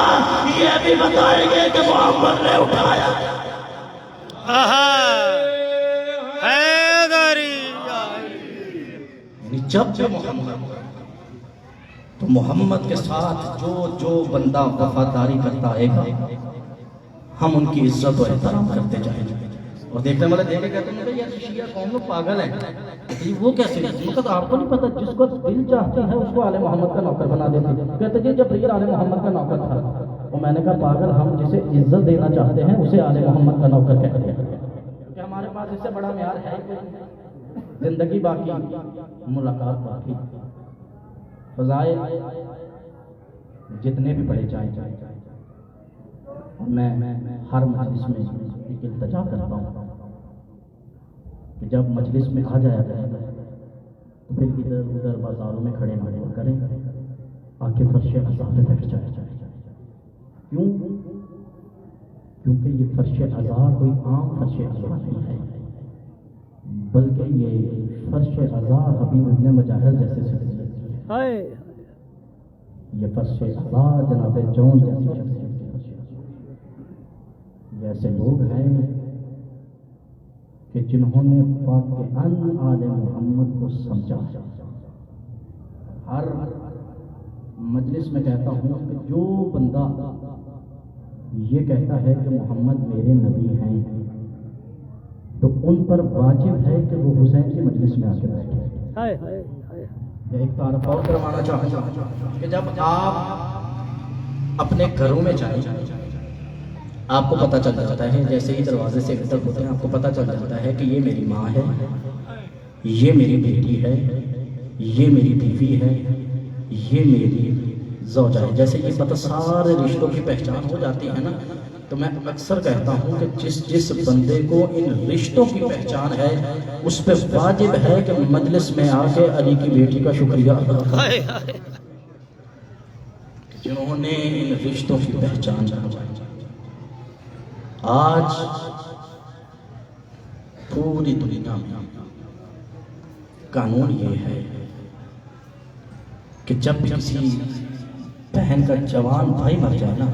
یہ بھی بتائیں گے کہ محمد نے اٹھایا. جب محمد تو محمد کے ساتھ جو بندہ وفاداری کرتا ہے ہم ان کی عزت و احترام کرتے جائیں گے. اور دیکھنے والے دیکھے کہتے ہیں یار شیعہ قوم لوگ پاگل ہیں، وہ کیسے؟ مطلب آپ کو نہیں پتا جس کو دل چاہتی ہے اس کو آل محمد کا نوکر بنا دیتے ہیں. کہتے جی جبرائیل آل محمد کا نوکر تھا. اور میں نے کہا پاگل، ہم جسے عزت دینا چاہتے ہیں اسے آل محمد کا نوکر کہتے ہیں، کہ ہمارے پاس اس سے بڑا معیار ہے کوئی؟ زندگی باقی، ملاقات باقی، فضائل جتنے بھی پڑھے جائیں. میں ہر مجلس میں ایک التجا کرتا ہوں کہ جب مجلس میں آ جایا کریں تو پھر ادھر ادھر بازاروں میں کھڑے نہ کریں، آ کے فرش عزا پہ بیٹھ جائے. کیوں؟ کیونکہ یہ فرش عزا کوئی عام فرش عزا نہیں ہے، بلکہ یہ فرش عزا حبیب ابن مجاہد جیسے شخصیت ہے. یہ فرش عزا جناب جون جیسی شخصیت، ایسے لوگ ہیں کہ جنہوں نے پاک کے آل محمد کو سمجھا. ہر مجلس میں کہتا ہوں کہ جو بندہ یہ کہتا ہے کہ محمد میرے نبی ہیں تو ان پر واجب ہے کہ وہ حسین کی مجلس میں آ کے بیٹھے. ہائے ہائے ہائے. ایک تعارف اور کروانا چاہتا ہوں کہ جب آپ اپنے گھروں میں جائیں آپ کو پتہ چل جاتا ہے، جیسے ہی دروازے سے انٹر ہوتے ہیں آپ کو پتہ چل جاتا ہے کہ یہ میری ماں ہے، یہ میری بیٹی ہے، یہ میری بیوی ہے، یہ میری زوجہ ہے. جیسے یہ پتہ سارے رشتوں کی پہچان ہو جاتی ہے نا، تو میں اکثر کہتا ہوں کہ جس بندے کو ان رشتوں کی پہچان ہے اس پہ واجب ہے کہ مجلس میں آ کے علی کی بیٹی کا شکریہ ادا کرے، جنہوں نے ان رشتوں کی پہچان جانی. آج پوری دنیا میں قانون یہ ہے کہ جب بھی کسی بہن کا جوان بھائی مر جائے نا،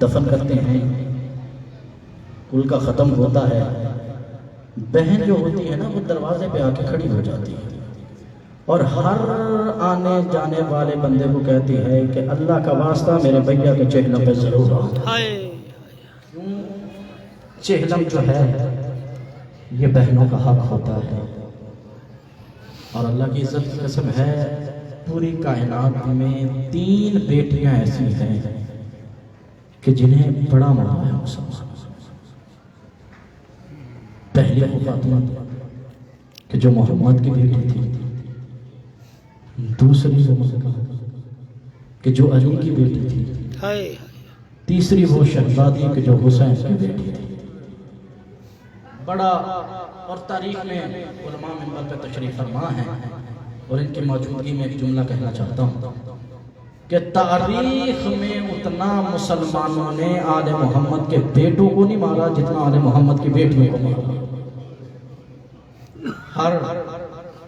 دفن کرتے ہیں، کل کا ختم ہوتا ہے، بہن جو ہوتی ہے نا وہ دروازے پہ آ کے کھڑی ہو جاتی ہے اور ہر آنے جانے والے بندے کو کہتی ہے کہ اللہ کا واسطہ میرے بھیا کے چہلم پہ ضرور آؤ. چہلم جو ہے یہ بہنوں کا حق ہوتا ہے، اور اللہ کی عزت کی قسم ہے پوری کائنات میں 3 بیٹیاں ایسی ہیں کہ جنہیں بڑا مانا ہے مسلمان. پہلی وہ فاطمہ کہ جو محمد کی بیٹی تھی، دوسری وہ مکہ کہ جو علی کی بیٹی تھی، تیسری وہ شہزادی کہ جو حسین کی بیٹی تھی. بڑا اور تاریخ میں علماء منبر پہ تشریف فرما ہیں اور ان کی موجودگی میں ایک جملہ کہنا چاہتا ہوں کہ تاریخ میں اتنا مسلمانوں نے آل محمد کے بیٹوں کو نہیں مارا جتنا آل محمد کی بیٹیوں کو مارا. ہر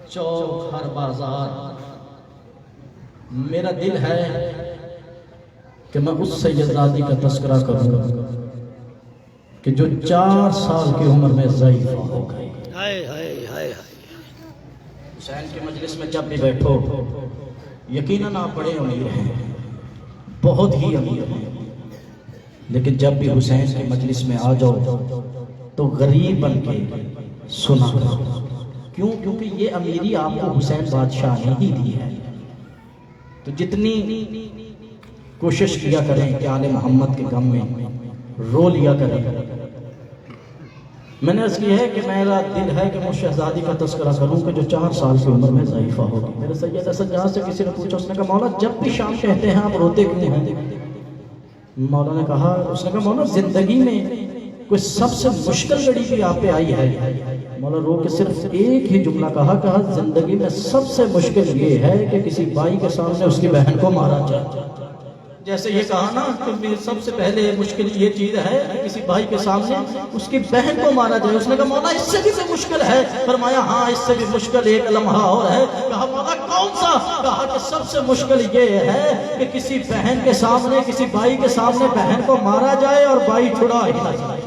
چوک، ہر بازار میرا دل ہے کہ میں اس سیدزادی کا تذکرہ کروں کہ جو 4 سال کی عمر میں ضعیفہ ہو گئی. حسین کی مجلس میں جب بھی بیٹھو یقیناً آپ بڑے امیر ہیں، بہت ہی امیر ہیں، لیکن جب بھی حسین کی مجلس میں آ جاؤ تو غریب بن کے سنا کرو. کیوں؟ کیونکہ یہ امیری آپ کو حسین بادشاہ نے ہی دی ہے. تو جتنی کوشش کیا کریں کہ آل محمد کے غم میں رو لیا کریں. میں نے عرض کی ہے کہ میرا دل ہے کہ میں شہزادی کا تذکرہ کروں کہ جو 4 سال کی عمر میں ضعیفہ ہوگی. میرے سید سجاد سے کسی نے پوچھا، اس نے کہا مولا جب بھی شام کہتے ہیں آپ روتے کیوں ہیں؟ مولا نے کہا، اس نے کہا مولا زندگی میں کوئی سب سے مشکل گھڑی بھی آپ پہ آئی ہے؟ مولا رو کے صرف ایک ہی جملہ کہا زندگی میں سب سے مشکل یہ ہے کہ کسی بھائی کے سامنے اس کی بہن کو مارا جائے. جیسے یہ کہا نا کہ سب سے پہلے مشکل یہ چیز ہے کہ کسی بھائی کے سامنے اس کی بہن کو مارا جائے. اس نے کہا مولا اس سے بھی مشکل ہے؟ فرمایا ہاں اس سے بھی مشکل ایک لمحہ اور ہے. کہا مولا کون سا؟ کہا کہ سب سے مشکل یہ ہے کہ کسی بہن کے سامنے، کسی بھائی کے سامنے بہن کو مارا جائے اور بھائی چھڑا ہی نہ جائے.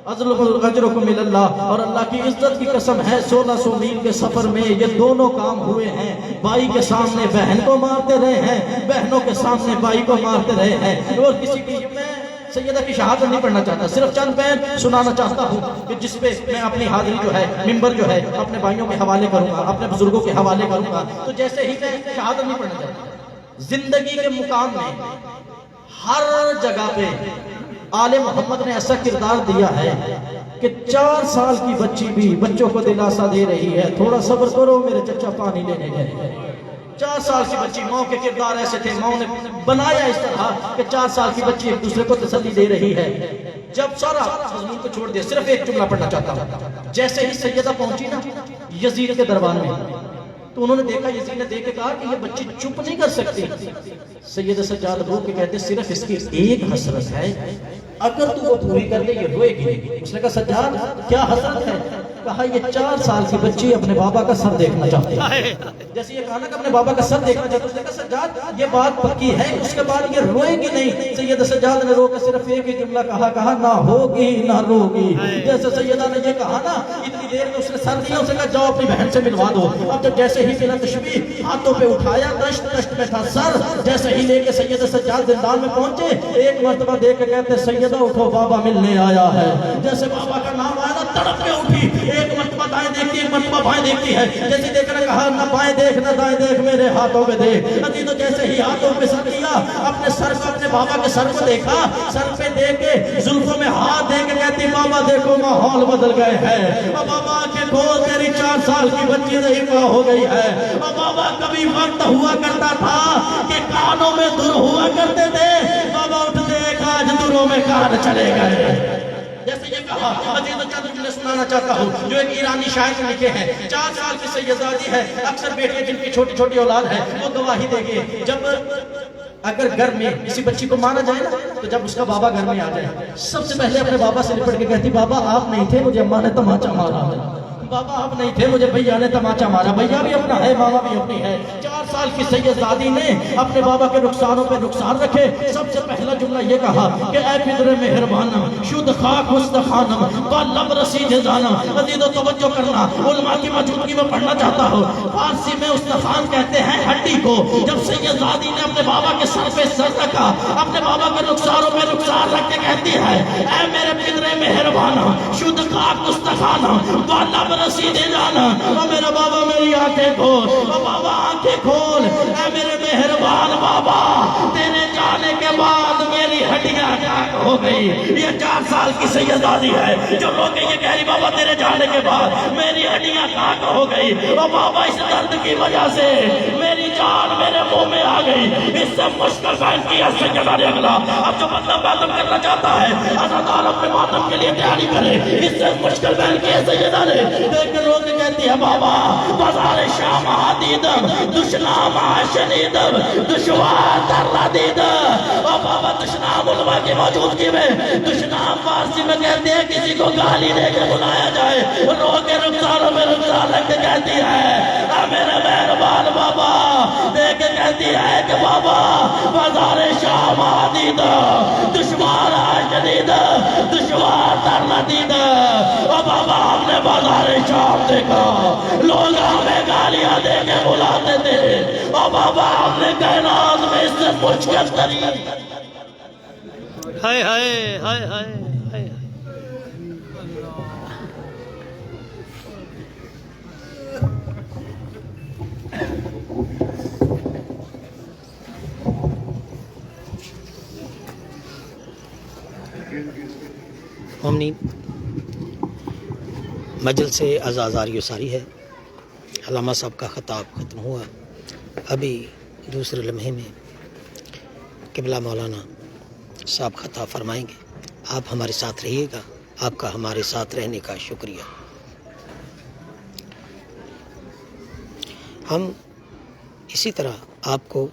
اجرکم من اللہ، اور اللہ کی عزت کی قسم ہے 1600 میل کے سفر میں یہ دونوں کام ہوئے ہیں. بھائی کے سامنے بہن کو مارتے رہے ہیں، بہنوں کے سامنے بھائی کو مارتے رہے ہیں. اور کسی کی میں سیدہ کی شہادت نہیں پڑھنا چاہتا، صرف چند بیان سنانا چاہتا ہوں کہ جس پہ میں اپنی حاضری جو ہے، ممبر جو ہے، اپنے بھائیوں کے حوالے کروں گا، اپنے بزرگوں کے حوالے کروں گا. تو جیسے ہی میں شہادت نہیں پڑھنا چاہتا، زندگی کے مقام میں ہر جگہ پہ آل محمد نے ایسا کردار دیا ہے کہ 4 سال کی بچی بھی بچوں کو دلاسا دے رہی ہے، تھوڑا صبر کرو میرے چچا پانی لینے گئے. 4 سال کی بچی، ماں کے کردار ایسے تھے، ماں نے بنایا اس طرح کہ 4 سال کی بچی ایک دوسرے کو تسلی دے رہی ہے. جب سارا مضمون کو چھوڑ دیا، صرف ایک جملہ پڑھنا چاہتا ہوں. جیسے ہی سیدہ پہنچی نا یزید کے دربار میں، تو انہوں نے دیکھا، یزید نے دیکھ کے کہا کہ یہ بچی چپ نہیں کر سکتی. سید سجاد رو کے کہتے صرف اس کی ایک حسرت ہے، اگر تو وہ پوری کر دے یہ روئے گی. اس نے کہا سجاد کیا حسرت ہے؟ کہا یہ 4 سال کی بچی اپنے بابا کا سر دیکھنا چاہتی ہے. جیسے یہ کہا نا کہ اپنے بابا کا سر دیکھنا چاہتا ہے, اس نے کہا سجاد یہ بات پکی ہے, اس کے بعد یہ روئے گی نہیں. سید سجاد نے رو کے صرف ایک ہی جملہ کہا نہ ہوگی نہ روگی. جیسے سیدہ نے یہ کہا نا, اتنی دیر میں اس نے سر دیا, اسے کہا جاؤ اپنی بہن سے ملوا دو. اب جب جیسے ہی بلا تشبیہ ہاتھوں پہ اٹھایا, دشت میں تھا سر, جیسے ہی لے کے سید سجاد زندان میں پہنچے, ایک مرتبہ دیکھ کے کہتے سیدہ اٹھو بابا ملنے آیا ہے. جیسے بابا کا نام آیا نا تڑپ کے اٹھی, ایک مرتبہ دائیں دیکھتی, ایک مرتبہ بائیں دیکھتی ہے. جیسے دیکھنے کہا نہ بائیں دیکھ نہ دائیں دیکھ, میرے ہاتھوں پہ دیکھ. تو جیسے ہی ہاتھوں پہ سر دیا, اپنے سر کو, اپنے بابا کے سر کو دیکھا, سر پہ دے کے زلفوں میں ہاتھ دے کے کہتی بابا دیکھو ماحول بدل گئے ہیں. اور بابا کے کھول تیری 4 سال کی بچی ضعیفہ ہو گئی ہے. اور بابا کبھی وقت ہوا کرتا تھا کہ کانوں میں در ہوا کرتے تھے, بابا اٹھ دیکھ آج دروں میں کان چلے گئے. جیسے یہ کہا, عزیز چند جملے سنانا چاہتا ہوں جو ایک ایرانی شاعر نے لکھے ہیں. 4 سال کی سیدزادی ہے, اکثر بیٹے جن کی چھوٹی چھوٹی اولاد ہے وہ گواہی دے گے. جب اگر گھر میں کسی بچی کو مارا جائے نا, تو جب اس کا بابا گھر میں آ جائے, سب سے پہلے اپنے بابا سے لپٹ کے کہتی بابا آپ نہیں تھے, مجھے اماں نے تماچا مارا. بابا آپ نہیں تھے, مجھے بھیا نے تماچا مارا. بھیا بھی اپنا ہے, ماما بھی اپنی ہے. 4 سال کی سیدزادی نے اپنے بابا کے رخساروں پہ رخسار رکھے. سب سے پہلا جملہ یہ کہا کہ اے پدر مہربانم, شد خاک مستخانم, با لب رسید زانم. عزیز و توجہ کرنا, علماء کی موجودگی میں پڑھنا چاہتا ہوں. فارسی میں استخوان کہتے ہیں ہڈی کو. جب سیدزادی نے اپنے بابا کے سر پہ سر رکھا, اپنے بابا کے رخساروں پہ رخسار رکھ کے کہتی ہے اے میرے پدر مہربانم, شد خاک مستخانم, با لب رسیدے جانا. اور میرا بابا میری آنکھیں کھول, اور بابا آنکھیں کھول. اے میرے مہربان بابا, تیرے جانے کے بعد میری ہڈیاں خاک ہو گئی. یہ 4 سال کی سیدزادی ہے جو رو کے یہ کہہ رہی بابا تیرے جانے کے بعد میری ہڈیاں خاک ہو گئی. اور بابا اس درد کی وجہ سے میری جان میرے منہ میں آ گئی. اس سے مشکل بیان کیا سیدہ نے اگلا. اب جو بندہ ماتم کرنا چاہتا ہے ازادار اپنے ماتم کے لیے تیاری کرے. اس سے مشکل بیان کیا سیدہ نے دیکھ کر رو کے کہتی ہے بابا بازار شام حدیدم, دشنام شنیدم, دشوار در ردیدم. اور بابا دشنام علماء کی موجودگی میں, دشنام فارسی میں کہتے ہیں کسی کو گالی دے کے بلایا جائے, رو کے رخساروں میں رخسار رکھ کے کہتی ہے میرے مہربان بابا, دیکھ کے کہتی ہے کہ بابا بازار شام حدیدم, دشوار شنیدم, دشوار در ردیدم. اور بابا ہم نے بازار شام دیکھا, لوگ ہمیں گالیاں دے کے بلاتے تھے. اور بابا ہم نے کائنات میں اس سے مشکل ترین ہائے ہائے ہائے ہائے ہائے. مومنین, مجلس سے اعزازاری و ساری ہے. علامہ صاحب کا خطاب ختم ہوا. ابھی دوسرے لمحے میں قبلہ مولانا صاحب خطاب فرمائیں گے. آپ ہمارے ساتھ رہیے گا. آپ کا ہمارے ساتھ رہنے کا شکریہ. ہم اسی طرح آپ کو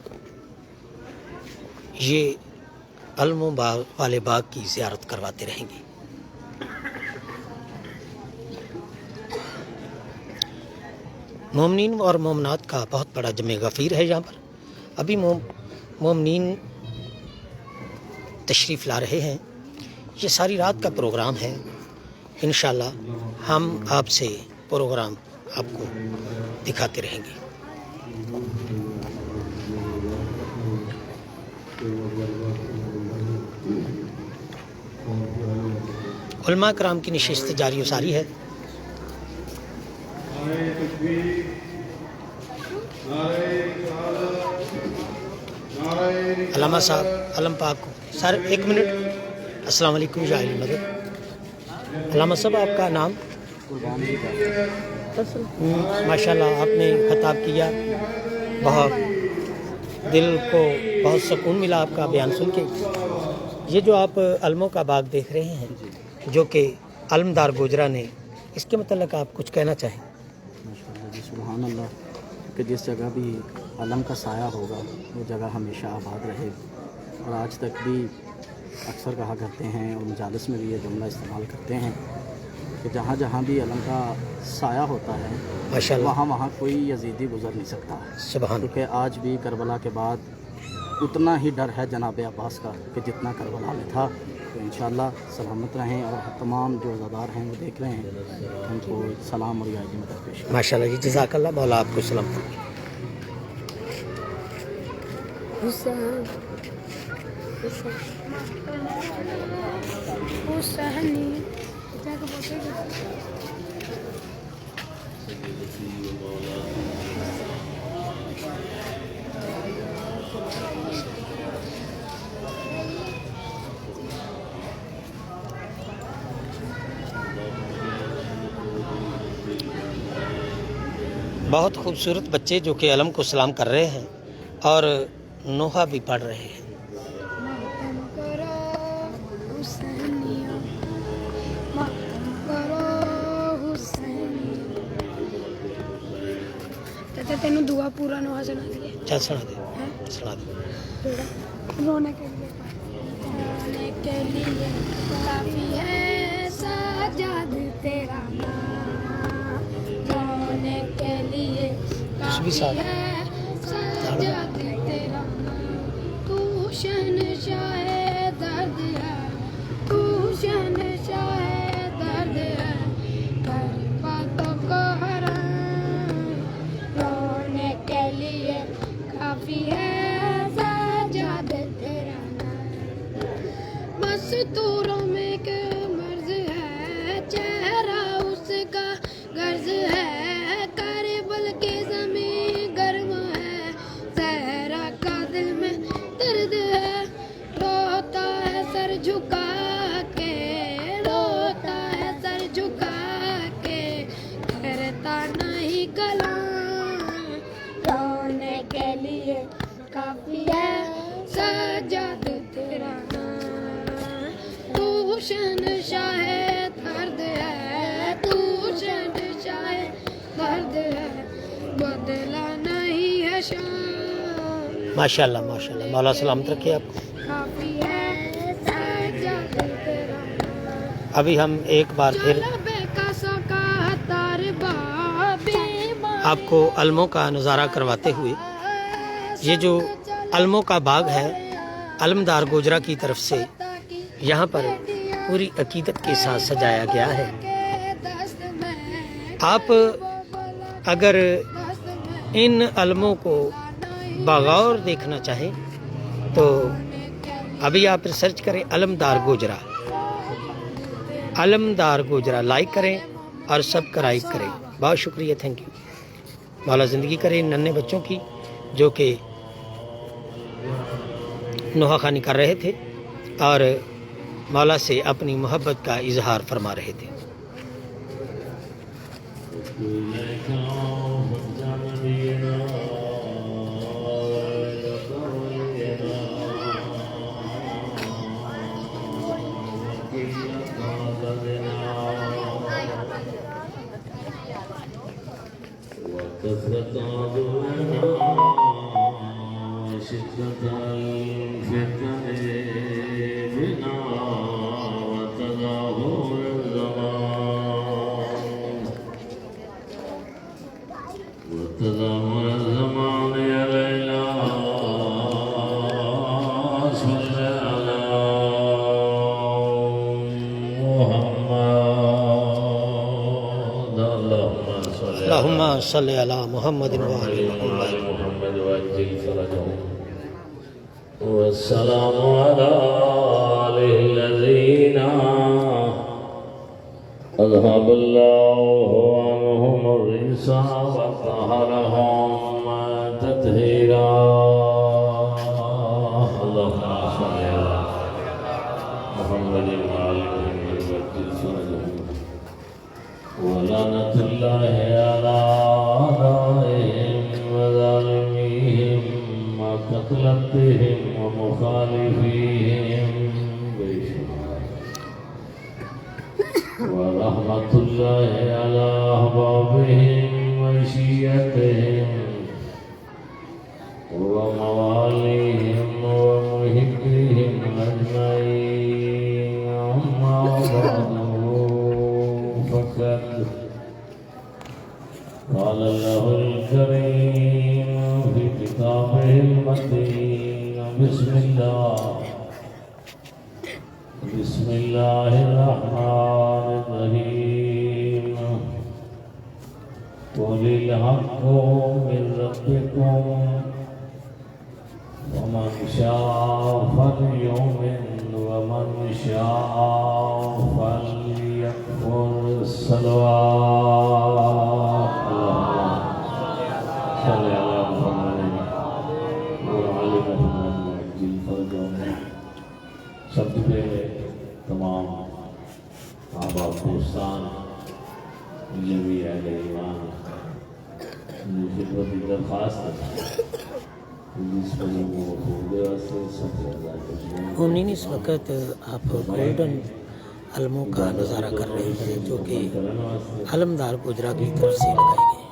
یہ علم و باغ والے باغ کی زیارت کرواتے رہیں گے. مومنین اور مومنات کا بہت بڑا جمع غفیر ہے یہاں پر. ابھی مومنین تشریف لا رہے ہیں. یہ ساری رات کا پروگرام ہے. انشاءاللہ ہم آپ سے پروگرام آپ کو دکھاتے رہیں گے. علماء کرام کی نشست جاری و ساری ہے. علامہ صاحب علم پاک کو سر 1 منٹ. السلام علیکم یا اہل مدد. علامہ صاحب آپ کا نام؟ ماشاءاللہ آپ نے خطاب کیا, بہت دل کو بہت سکون ملا آپ کا بیان سن کے. یہ جو آپ علموں کا باغ دیکھ رہے ہیں جو کہ علمدار گوجرا نے, اس کے متعلق آپ کچھ کہنا چاہیں؟ ماشاءاللہ جی, سبحان اللہ, کہ جس جگہ بھی علم کا سایہ ہوگا وہ جگہ ہمیشہ آباد رہے. اور آج تک بھی اکثر کہا کرتے ہیں اور مجالس میں بھی یہ جملہ استعمال کرتے ہیں کہ جہاں جہاں بھی علم کا سایہ ہوتا ہے ماشاء اللہ وہاں کوئی یزیدی گزر نہیں سکتا، سبحان کیونکہ آج بھی کربلا کے بعد اتنا ہی ڈر ہے جناب عباس کا کہ جتنا کربلا میں تھا۔ تو انشاءاللہ سلامت رہیں، اور تمام جو عزادار ہیں وہ دیکھ رہے ہیں ان کو سلام اور یاد مدد پیش کریں۔ ماشاء اللہ جی، جزاک اللہ، مولا آپ کو سلام کرے۔ بہت خوبصورت بچے جو کہ علم کو سلام کر رہے ہیں اور نوحہ بھی پڑھ رہے ہیں۔ تینوں دعا پورا نوحہ سنا دیے، چل سنا دے، سنا دے۔ رونے کے لیے کافی ہے سجاد تیرا نام، رونے کے لیے بھی ساتھ کافی ہے سجاد تیرا نام، تو شہنشاہ درد ہے، تو شہنشاہ درد ہے، کر باتوں کو حرام، رونے کے لیے کافی ہے سجاد تیرا نام، مستوروں میں ایک مرض ہے، چہرہ اس کا غرض ہے، کربل کی زمین گرم ہے، زہرا کا دل میں درد ہے، روتا ہے سر جھکا کے، روتا ہے سر جھکا کے، کرتا نہیں کلام، رونے کے لیے کافی ہے سجاد تیرا نام، تو شہنشاہ درد ہے، تو شہنشاہ درد ہے، بدلا نہیں ہے شان، ماشاء اللہ ماشاء اللہ، مولا سلامت رکھے آپ کو۔ کافی ہے سجاد تیرا نام، ابھی ہم ایک بار پھر لبے کا سکا تار بیمار آپ کو علموں کا نظارہ کرواتے ہوئے، یہ جو علموں کا باغ ہے علمدار گوجرا کی طرف سے یہاں پر پوری عقیدت کے ساتھ سجایا گیا ہے۔ آپ اگر ان علموں کو بغور دیکھنا چاہیں تو ابھی آپ ریسرچ کریں علمدار گوجرا، علمدار گوجرا لائک کریں اور سبسکرائب کریں۔ بہت شکریہ، تھینک یو۔ مولا زندگی کرے ان ننھے بچوں کی جو کہ نوحہ خوانی کر رہے تھے اور مولا سے اپنی محبت کا اظہار فرما رہے تھے۔ اللہم صلی علی محمد وآل محمد والسلام على الذين أذهب الله عنهم الرجس وطهرهم تطهيرا اللهم صل على محمد وآل محمد وعجل فرجهم ولعنة الله على أعدائهم وظالميهم وقتلتهم ومخالفيهم ورحمة الله على أحبابهم وشيعتهم ومواليهم ومحبهم أجمعين أما بعد قال الله الكريم في كتابه المتين بسم الله الرحمن الرحيم قل الحق من ربكم ومن شاء فليؤمن ومن شاء فليكفر الصلوات صل على محمد وعلى محمد وعجل فرجهم سب سے پہلے تمام احباب دوستان جمی اہل ایمان مجھے بڑی درخواست ہے جس پر وہ خودے واسطے سب سے زیادہ مومنین اس وقت آپ گولڈن علموں کا نظارہ کر رہے ہیں جو کہ علمدار گجرا کی طرف سے لگائے گئے ہیں۔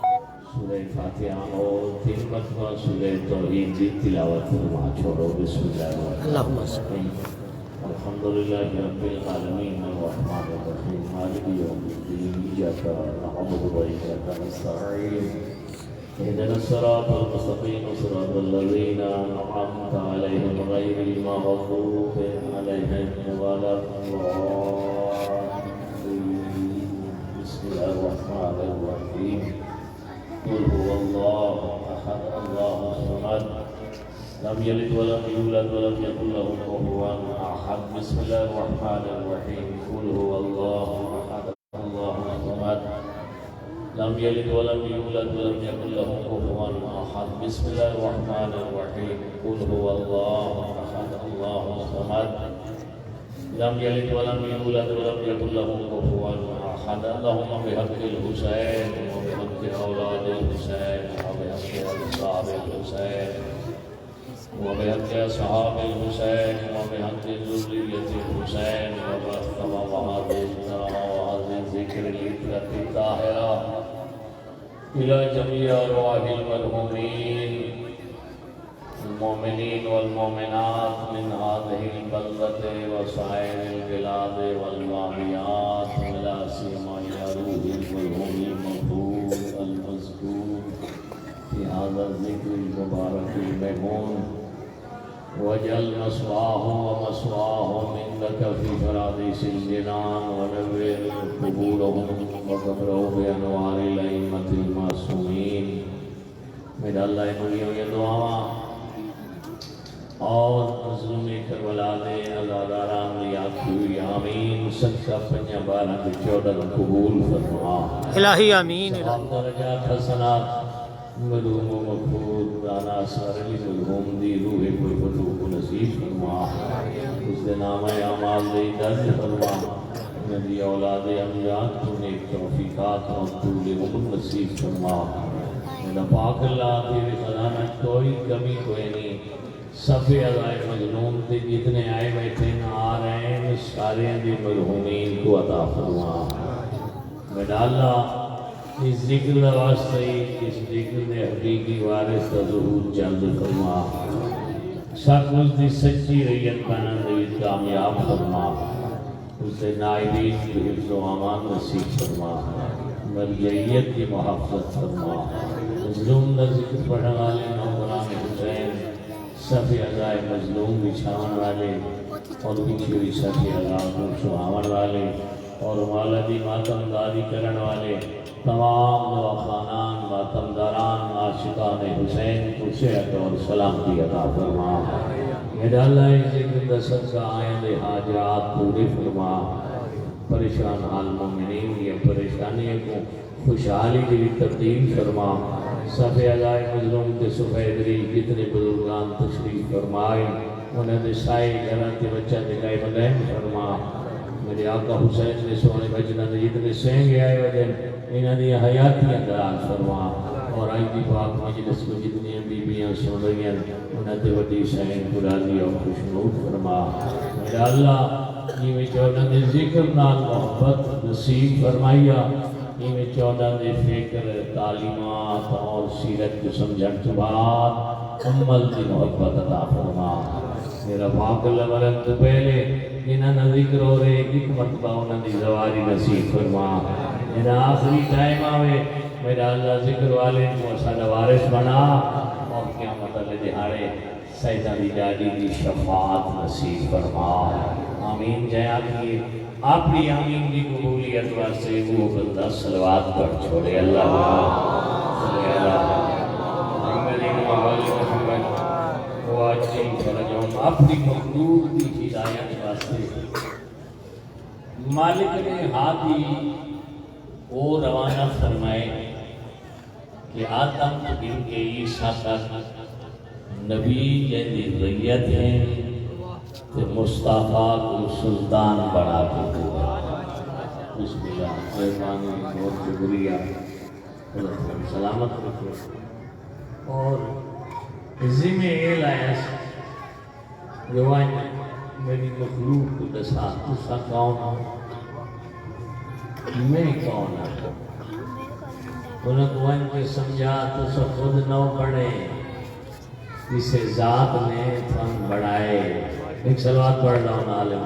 سورہ فاتحہ اور 3 مرتبہ سورہ توحید کی تلاوت فرما چھوڑو بسم اللہ اللہم صل الحمدللہ رب العالمین الرحمن الرحیم مالک یوم الدین ایاک نعبد و ایاک نستعین اهدنا الصراط المستقيم صراط الذين أنعمت عليهم غير المغضوب عليهم ولا الضالين بسم الله الرحمن الرحيم قل هو الله أحد الله الصمد لم يلد ولم يولد ولم يكن له كفوا أحد بسم الله الرحمن الرحيم قل هو الله أحد الله الصمد لم يلد ولم يولد ولم يكن له كفوا احد بسم الله الرحمن الرحيم قل هو الله احد الله الصمد لم يلد ولم يولد ولم يكن له كفوا احد اللهم بحق الحسين وبحق اولاد الحسين وبحق اصحاب الحسين وبحق اصحاب الحسين وبحق ذرية الحسين وهذه الذكر العترة الطاهرة إلى جميع أرواح المرحومين المؤمنين والمؤمنات من هذه البلدة وسائر البلاد والواديات ولا سيما إلى روح المرحوم المغفور المذكور في هذا الذكر المبارك الميمون واجعل مثواه ومثواهم عندك في فراديس الجنان ونور قبورهم وقبرهم بأنوار الأئمة المعصومين میرا اللہ انہوں یہ دعا اور مظلوم کربلا نے ازاداران ریاض ہوئی آمین سچا پنجا بارہ کے 14 قبول فرما الہی آمین سواب درجات حسنات ملوم و مقبول دانا سارلی ملوم دی روح کوئی بلوک نصیب فرما اس دے نام اعمال دی درد فرما نبی اولاد امجاد تو نیک توفیقات اور طول عمر نصیب فرما میرا پاک اللہ تیرے خزانہ کوئی کمی کوئی نہیں سب عزائے مظلوم تھے جتنے آئے بیٹھے نہ آ رہے ہیں سارے دی مرحومین کو عطا فرما میرا اللہ اس ذکر واسطے اس ذکر نے حقیقی وارث کا ظہور جلد فرما سب اس دی سچی ریت بنن دی کامیاب فرما اس سے نائبین کی حفظ و امان نصیب فرما مرجعیت کی محافظت فرما مظلوم نہ ذکر پڑھنے والے نوکران حسین صفی عزائے مظلوم بچھاون والے اور بچھی ہوئی صفی عزائے کو چھاون والے اور والدی ماتمداری کرن والے تمام نواخانان ماتمداران عاشقان حسین کو صحت اور سلامتی عطا فرما میرا اللہ ذکر دست کا آئند حاجات پورے فرما پریشان حال مومنین یا پریشانی کو خوشحالی کی تبدیل فرما صفحہ عزائے مظلوم کے سفیدری کتنے بزرگان تشریف فرمائے انہیں دسائی گھران کے بچہ دکھائی مدین فرما میرے آقا حسین نے سونے بچنا نے جتنے سینگے آئے وجہ انہوں نے حیاتی اندراز فرما اور آئی دی پاک مجلس کو جتنی بیبیاں سن رہی ہیں انہیں تے وڈی سین قرآنی اور خوشنود فرما میرے اللہ یہ چودہ نے ذکر نال محبت نصیب فرمائیا یہ چودہ نے فکر تعلیمات اور سیرت کو سمجھن کے بعد عمل کی محبت عطا فرما میرا پاک اللہ مرن تو پہلے جنہاں نہ ذکر ہو رہے ایک مرتبہ انہاں دی زواری نصیب فرما میرا آخری ٹائم آوے میرا اللہ ذکر والے کو سارا وارث بنا اور قیامت والے دہاڑے سیدہ دی جاجی دی شفاعت نصیب فرما آمین جیا کی اپنی آمین کی قبولیت واسطے وہ بندہ صلوات پڑھ چھوڑے اللہ صلی اللہ محمد وہ اچھی فرجوں اپنی مخلوق کی ہدایت واسطے مالک نے ہاتھی وہ روانہ فرمائے کہ آدم ان کے عیسیٰ تک نبی یعنی ریت ہیں کہ مصطفیٰ کو سلطان بنا کے دیا بسم اللہ مہربانی بہت شکریہ سلامت رکھو اور ذمہ یہ لایا جوان میری مخلوق کو دسا تسا کون ہوں میں کون ہوں انہوں کو ان کے سمجھا تو سب خود نہ پڑھے اسے ذات نے تھن بڑھائے ایک صلوات پڑھ رہا ہوں عالم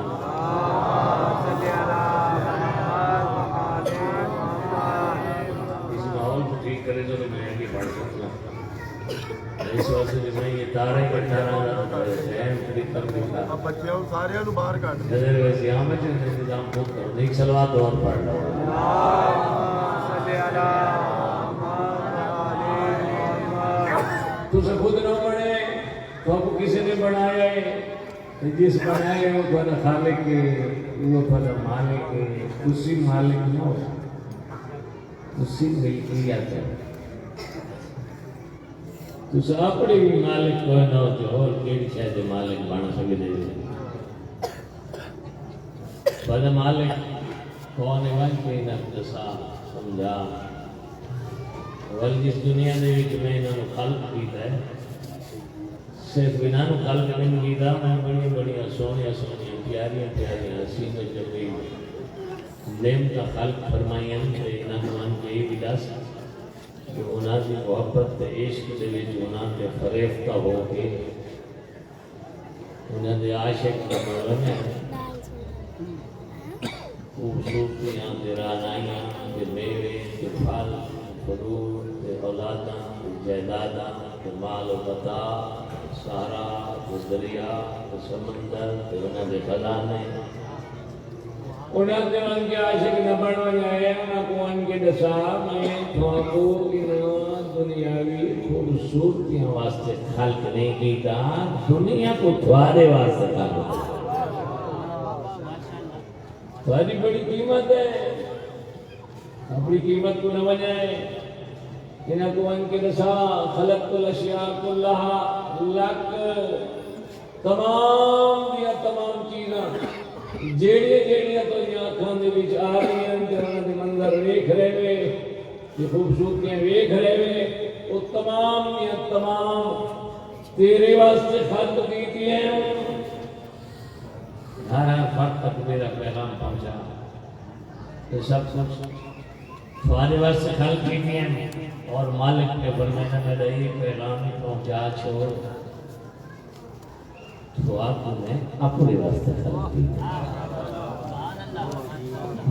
اس ماحول کو ٹھیک کرے تو میں بھی پڑھ سکتا ہوں اس واسطے جو میں یہ تارے کٹھا رہا تھا ذہن کلک کر دیتا اب بچے ہوں سارے انہوں باہر کاٹ نظر ویسے ہاں میں جو انتظام خود کروں ایک صلوات اور پڑھ رہا ہوں تو سے خود نہ پڑھے تو آپ کو کسی نے بنایا ہے جس بنایا ہے وہ پھر خالق کے وہ پھر مالک کے اسی مالک نہ ہو اسی ملکیت ہے تو سے اپنے بھی مالک کوئی نہ ہوتے اور کیڑی شاید مالک بنا سکے دے پھر مالک کون ہے وان کے نفسا سمجھا ول جس دنیا دے وچ میں انہاں نوں خلق کیتا ہے صرف انہاں نوں خلق نہیں کیتا میں بڑی بڑی سونی سونی پیاری پیاری حسین جمیل نیم کا خلق فرمائیں تے انہاں نوں کے بھی دس کہ انہاں دی محبت تے عشق دے وچ انہاں تے فریفتہ ہو کے انہاں دے عاشق دا معلوم ہے خوبصورتیاں تے رانائیاں تے میوے تے پھل فروغ اولاداں جائیداداں مال و متا سارا دریا سمندر انہاں دے خزانے انہاں دے ان کے عاشق نہ بنو جائے انہاں کو ان کے دسا میں تھوڑو انہاں دنیاوی خوبصورتیاں واسطے خلق نہیں کیتا دنیا کو تھوڑے واسطے خلق تھوڑی بڑی قیمت ہے اپنی قیمت کو نہ بجائے انہاں کو ان کے دسا خلقت الاشیاء کلہا لک تمام دیا تمام چیزاں جیڑیاں تو یہاں کھان دے بیچ آ رہی ہیں جہاں دے منظر ویکھ رہے ہوئے یہ خوبصورتیاں ویکھ رہے ہوئے وہ تمام دیا تمام تیرے واسطے خلق کیتی ہیں ہر فرد تک میرا پیغام پہنچا تو سب تمہارے واسطے خلق کی ہیں اور مالک نے فرمایا میں رہی پیغام ہی پہنچا چھوڑ تو آپ نے اپنے واسطے خلق کی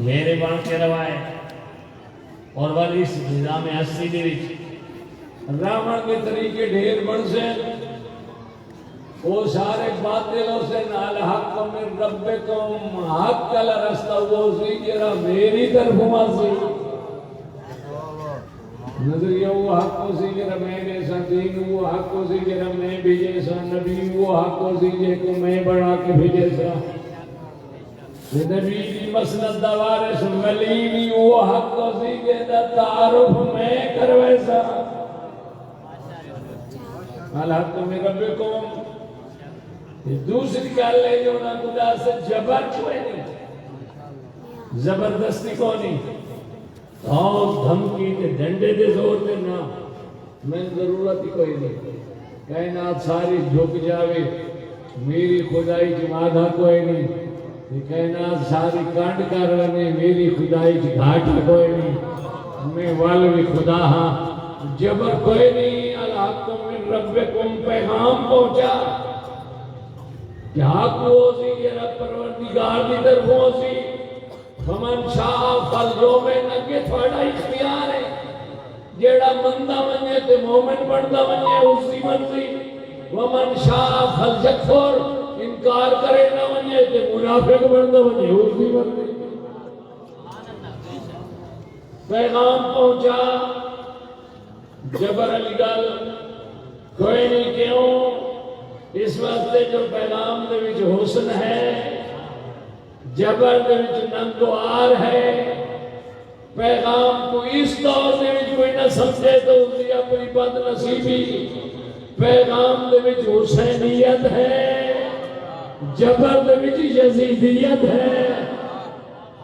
میرے بان کے روائے اور والی اس نظام ہستی دے وچ راون کے طریقے ڈھیر بن سے وہ سارے باطلوں سے نال حق من ربکم حق کا رستہ وہ سی جرا میری طرف سی نظریہ وہ حق کو سی جرا میں جیسا دین وہ حق کو سی جرا میں بھی جیسا نبی وہ حق کو سی جے کو میں بڑھا کے بھی جیسا نبی کی مسند دوارش ملی بھی وہ حق کو سی جے دا تعارف میں کرویسا الحق من ربکم دوسری گل ہے جو نہ خدا سے جبر کوئی نہیں زبردستی کو نہیں اور دھمکی تے ڈنڈے دے زور تے نہ میں ضرورت ہی کوئی نہیں کائنات ساری جھک جاوے میری خدائی جمادہ کوئی نہیں کائنات ساری کانڈ کر رہے میری خدائی گھاٹ کوئی نہیں میں والوی خدا ہاں جبر کوئی نہیں الحق من ربکم پیغام پہنچا کہ حق وہ سی یہ رب پروردگار دی طرف ہو سی فمن شاء فلجو میں نگے تھوڑا اختیار ہے جیڑا مندا ونجے تے مومن بندا ونجے اس دی مرضی ومن شاء فلیکفر انکار کرے نہ ونجے تے منافق بندا ونجے اس دی مرضی پیغام پہنچا جبر علی گل کوئی نہیں کیوں اس واسطے جو پیغام دے وچ حسن ہے جبر دے وچ ننگوار ہے پیغام کو اس دور دے وچ کوئی نہ سمجھے تو اس کی اپنی بد نصیبی پیغام دے وچ حسینیت ہے جبر دے وچ یزیدیت ہے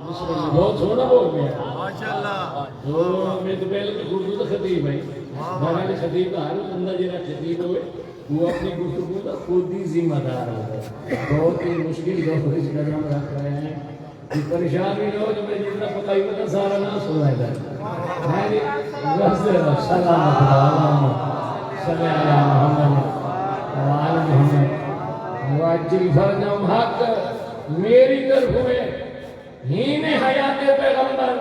بہت سونا بول گیا ماشاءاللہ میں تو پہلے اردو تو خطیب ہے ہمارے خطیب کا ہر بندہ جہاں خطیب ہوئے وہ اپنی گفتگو کا خود ہی ذمہ دار ہوتا ہے بہت ہی مشکل دور اس قدم رکھ رہے ہیں کہ پریشان بھی ہو جو میں جتنا پتہ ہی پتہ سارا نہ سنائے گا سلام صلی اللہ محمد وعلی محمد واجل فرجم حق میری طرف ہوئے ہی نے حیات پیغمبر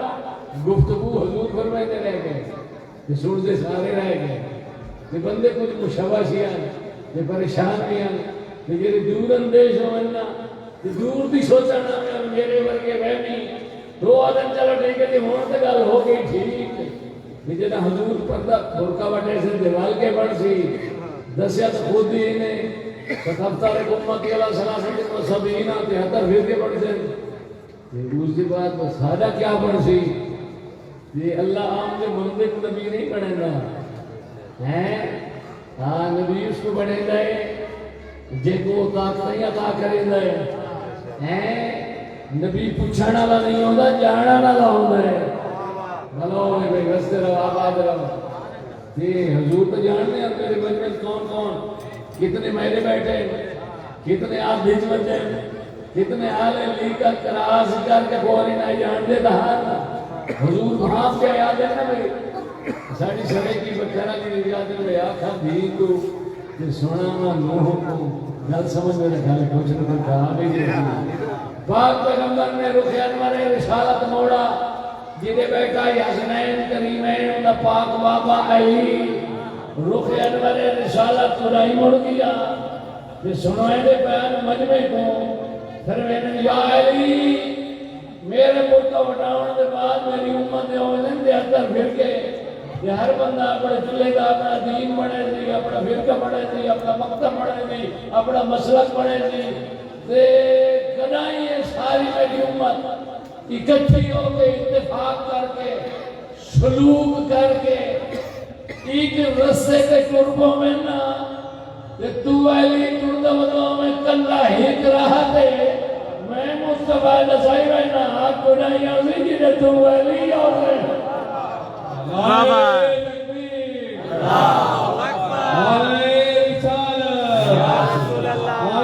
گفتگو حضور فرمائے رہ گئے کہ سن سے سارے رہ گئے کہ بندے کچھ مشوش ہیں کہ پریشان بھی ہیں کہ جیسے دور اندیش ہونا کہ دور بھی سوچنا میرے ورگے وہمی دو آدم چلو ٹھیک ہے ہوں تو گل ہو گئی ٹھیک کہ جنا حضور پردہ برقع وٹے سے دیوال کے بڑھ سی دسیا تو خود ہی انہیں ستفتار امتی علیہ سلاسل و سبینہ 73 پھر کے بڑھ سے اس کے بعد سادہ کیا بڑھ سی یہ اللہ عام کے منطق نبی نہیں پڑھے گا ہاں نبی اس کو بڑھے گئے جے کو طاقتیں عطا کرے گئے نبی پوچھنا والا نہیں ہوتا جانا والا ہوتا ہے بھلو میں بھائی رستے رہو آباد رہو یہ حضور تو جانتے ہیں میرے مجمع کون کون کتنے میرے بیٹھے کتنے آپ بھیج بچے کتنے آلے لی کر کراس کر کے بولی نہیں جانتے تھا حضور بھاپ کیا یاد ہے نا بھائی ساڑھی سڑے کی بچارہ کی یاد ہے بھائی آخا بھی تو کہ سونا نا نوح کو گل سمجھ میں رکھا لے کچھ نہ کہا بھی جیسی پاک پیغمبر نے رخ انور رسالت موڑا جیدے بیٹا حسنین کریمین انہا پاک بابا علی رخ انور رسالت ترائی مڑ گیا کہ سنوائے دے بیان مجمع کو پھر میں نے یا علی میرے ملکہ وٹاؤن دے بعد میری امت دے ہوئے دے اندر پھر کے یہ ہر بندہ اپنے چلے گا اپنا دین بڑھے دی اپنا فرقہ بڑھے دی اپنا مکتب بڑھے دی اپنا مسلک بڑھے دی دے کدائی یہ ساری میری امت اکٹھی ہو کے اتفاق کر کے سلوک کر کے ایک رسے کے قربوں میں نا کہ تو علی تردہ میں کلہ ہک رہا دے میں مصطفیٰ نسائی رہنا آگ کو نہیں آزی جی نے تو علی اور رہنا نعرہ تکبیر اللہ اکبر نعرہ رسالت یا رسول اللہ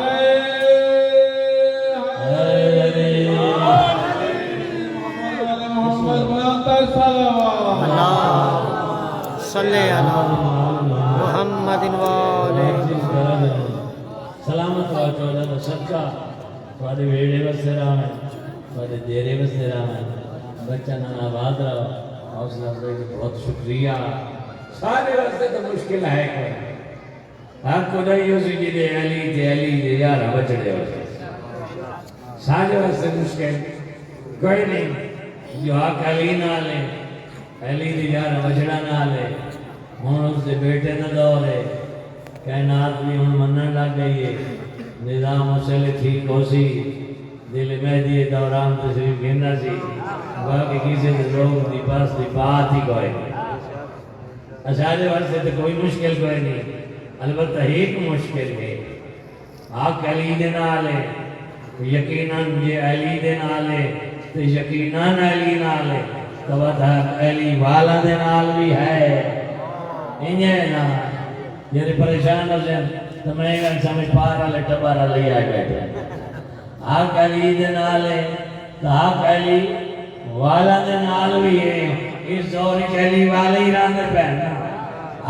محمد بلند صلوات اللہ صلی اللہ محمد سلامت و چودہ سچا تھوڑے ویڑے وستے رہا ہے تھوڑے دیرے وستے رہا ہے بچہ نانا آباد رہا حوصلہ افزائی کی بہت شکریہ سارے راستے تو مشکل ہے کوئی آپ کو نہیں ہو سکتی دے علی یار بچڑے ہوتے سارے راستے مشکل کوئی نہیں جو آق علی نہ لے علی دے یار بچڑا نہ لے ہون اس سے بیٹے نہ دورے کائنات بھی ہون منن لگ گئی ہے نظام مسئلے ٹھیک ہو سی دل مہدی دوران تشریف گھننا سی باقی کسی سے لوگ دی پاس دی بات ہی کوئی اشارے واسطے تو کوئی مشکل کوئی نہیں البتہ ایک مشکل ہے آق علی دے نالے یقیناً یہ علی دے نالے تو یقیناً علی نالے تو بات علی والا دے نال بھی ہے انہیں نا یہ پریشان ہو جائے تو میں ایک سمجھ پارا لے ٹبارا لے آئے بیٹھے آق علی دے نالے تو آق علی والا دے نال بھی ہے اس دور علی والا ہی راندے پہنا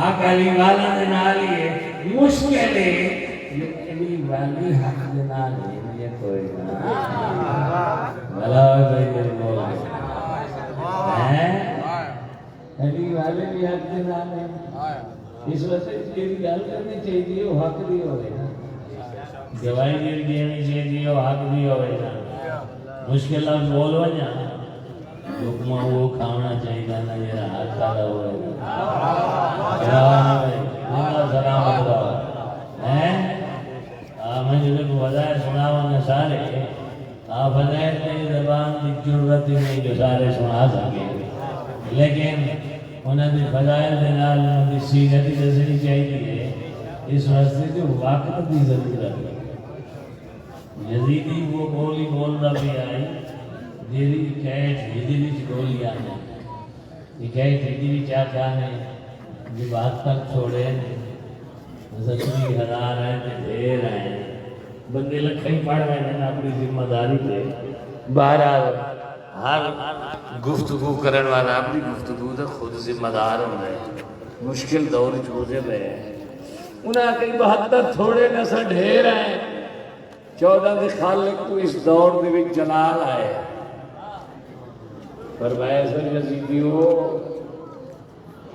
آق علی والا دے نال ہی ہے مشکل ہے علی والی حق دے نال ہے یہ کوئی نا بھلا ہوئے بھائی میرے مولا علی والے بھی حق کے نام ہے اس واسطے جی گل کرنی چاہیے وہ حق دی ہوئے نا گواہی جی دینی چاہیے وہ حق دی ہوئے نا مشکل لفظ بول وجہ حکمہ وہ کھانا چاہیے نا یہ حق کھانا ہوئے نا سلامت رہو میں جو وظاہر سنا ہونے سارے آپ فضائل کی زبان کی ضرورت ہی نہیں جو سارے سنا سکیں لیکن انہوں نے فضائل دے نال انہوں نے سیرت ہی دسنی چاہیے اس واسطے جو وقت کی ضرورت ہے یزیدی وہ بولی بولنا بھی آئی جیدی کہت ہدی وچ گولی آنے یہ کہت ہدی وچ آنے جو بات تک چھوڑے زخمی ہزار ہیں کہ دیر ہیں بندے لکھیں پڑھ رہے ہیں اپنی ذمہ داری پہ بہرحال ہر گفتگو کرنے والا اپنی گفتگو کا خود ذمہ دار ہونا ہے مشکل دور چوزے پہ ہے انہیں کئی 72 تھوڑے نسل ڈھیر ہیں 14 دے خالق کو اس دور دے وچ جلال آئے فرمایا سر یزیدیو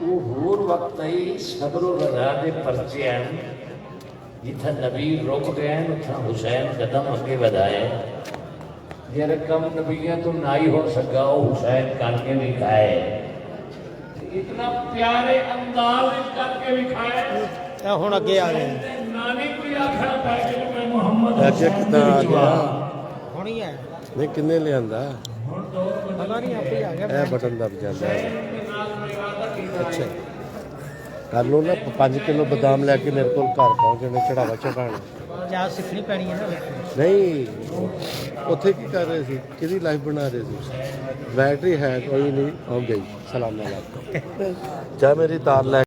وہ ہور وقت ہی صبر و رضا دے پرچے ہیں جتھا نبی رک گئے ہیں اتھا حسین قدم اگے بدھائے یہ رقم نبیوں تو نائی ہو سکا وہ حسین کر کے دکھائے اتنا پیارے انداز کر کے دکھائے ہوں اگے آ گئے نانی کوئی آخر پہ کہ میں محمد کتنا آ گیا ہوں ہی ہے نہیں کنے لیا پتا نہیں آپ ہی آ گیا بٹن دب جاتا ہے اچھا کر لو نا 5 کلو بادام لے کے میرے کو گھر پہنچ جانے چڑھاوا چڑھانا جا سیکھنی پینی ہے نا نہیں اتنے کی کر رہے تھے کہ لائف بنا رہے تھے بیٹری ہے کوئی نہیں ہو گئی سلام علیکم چاہے میری تار لے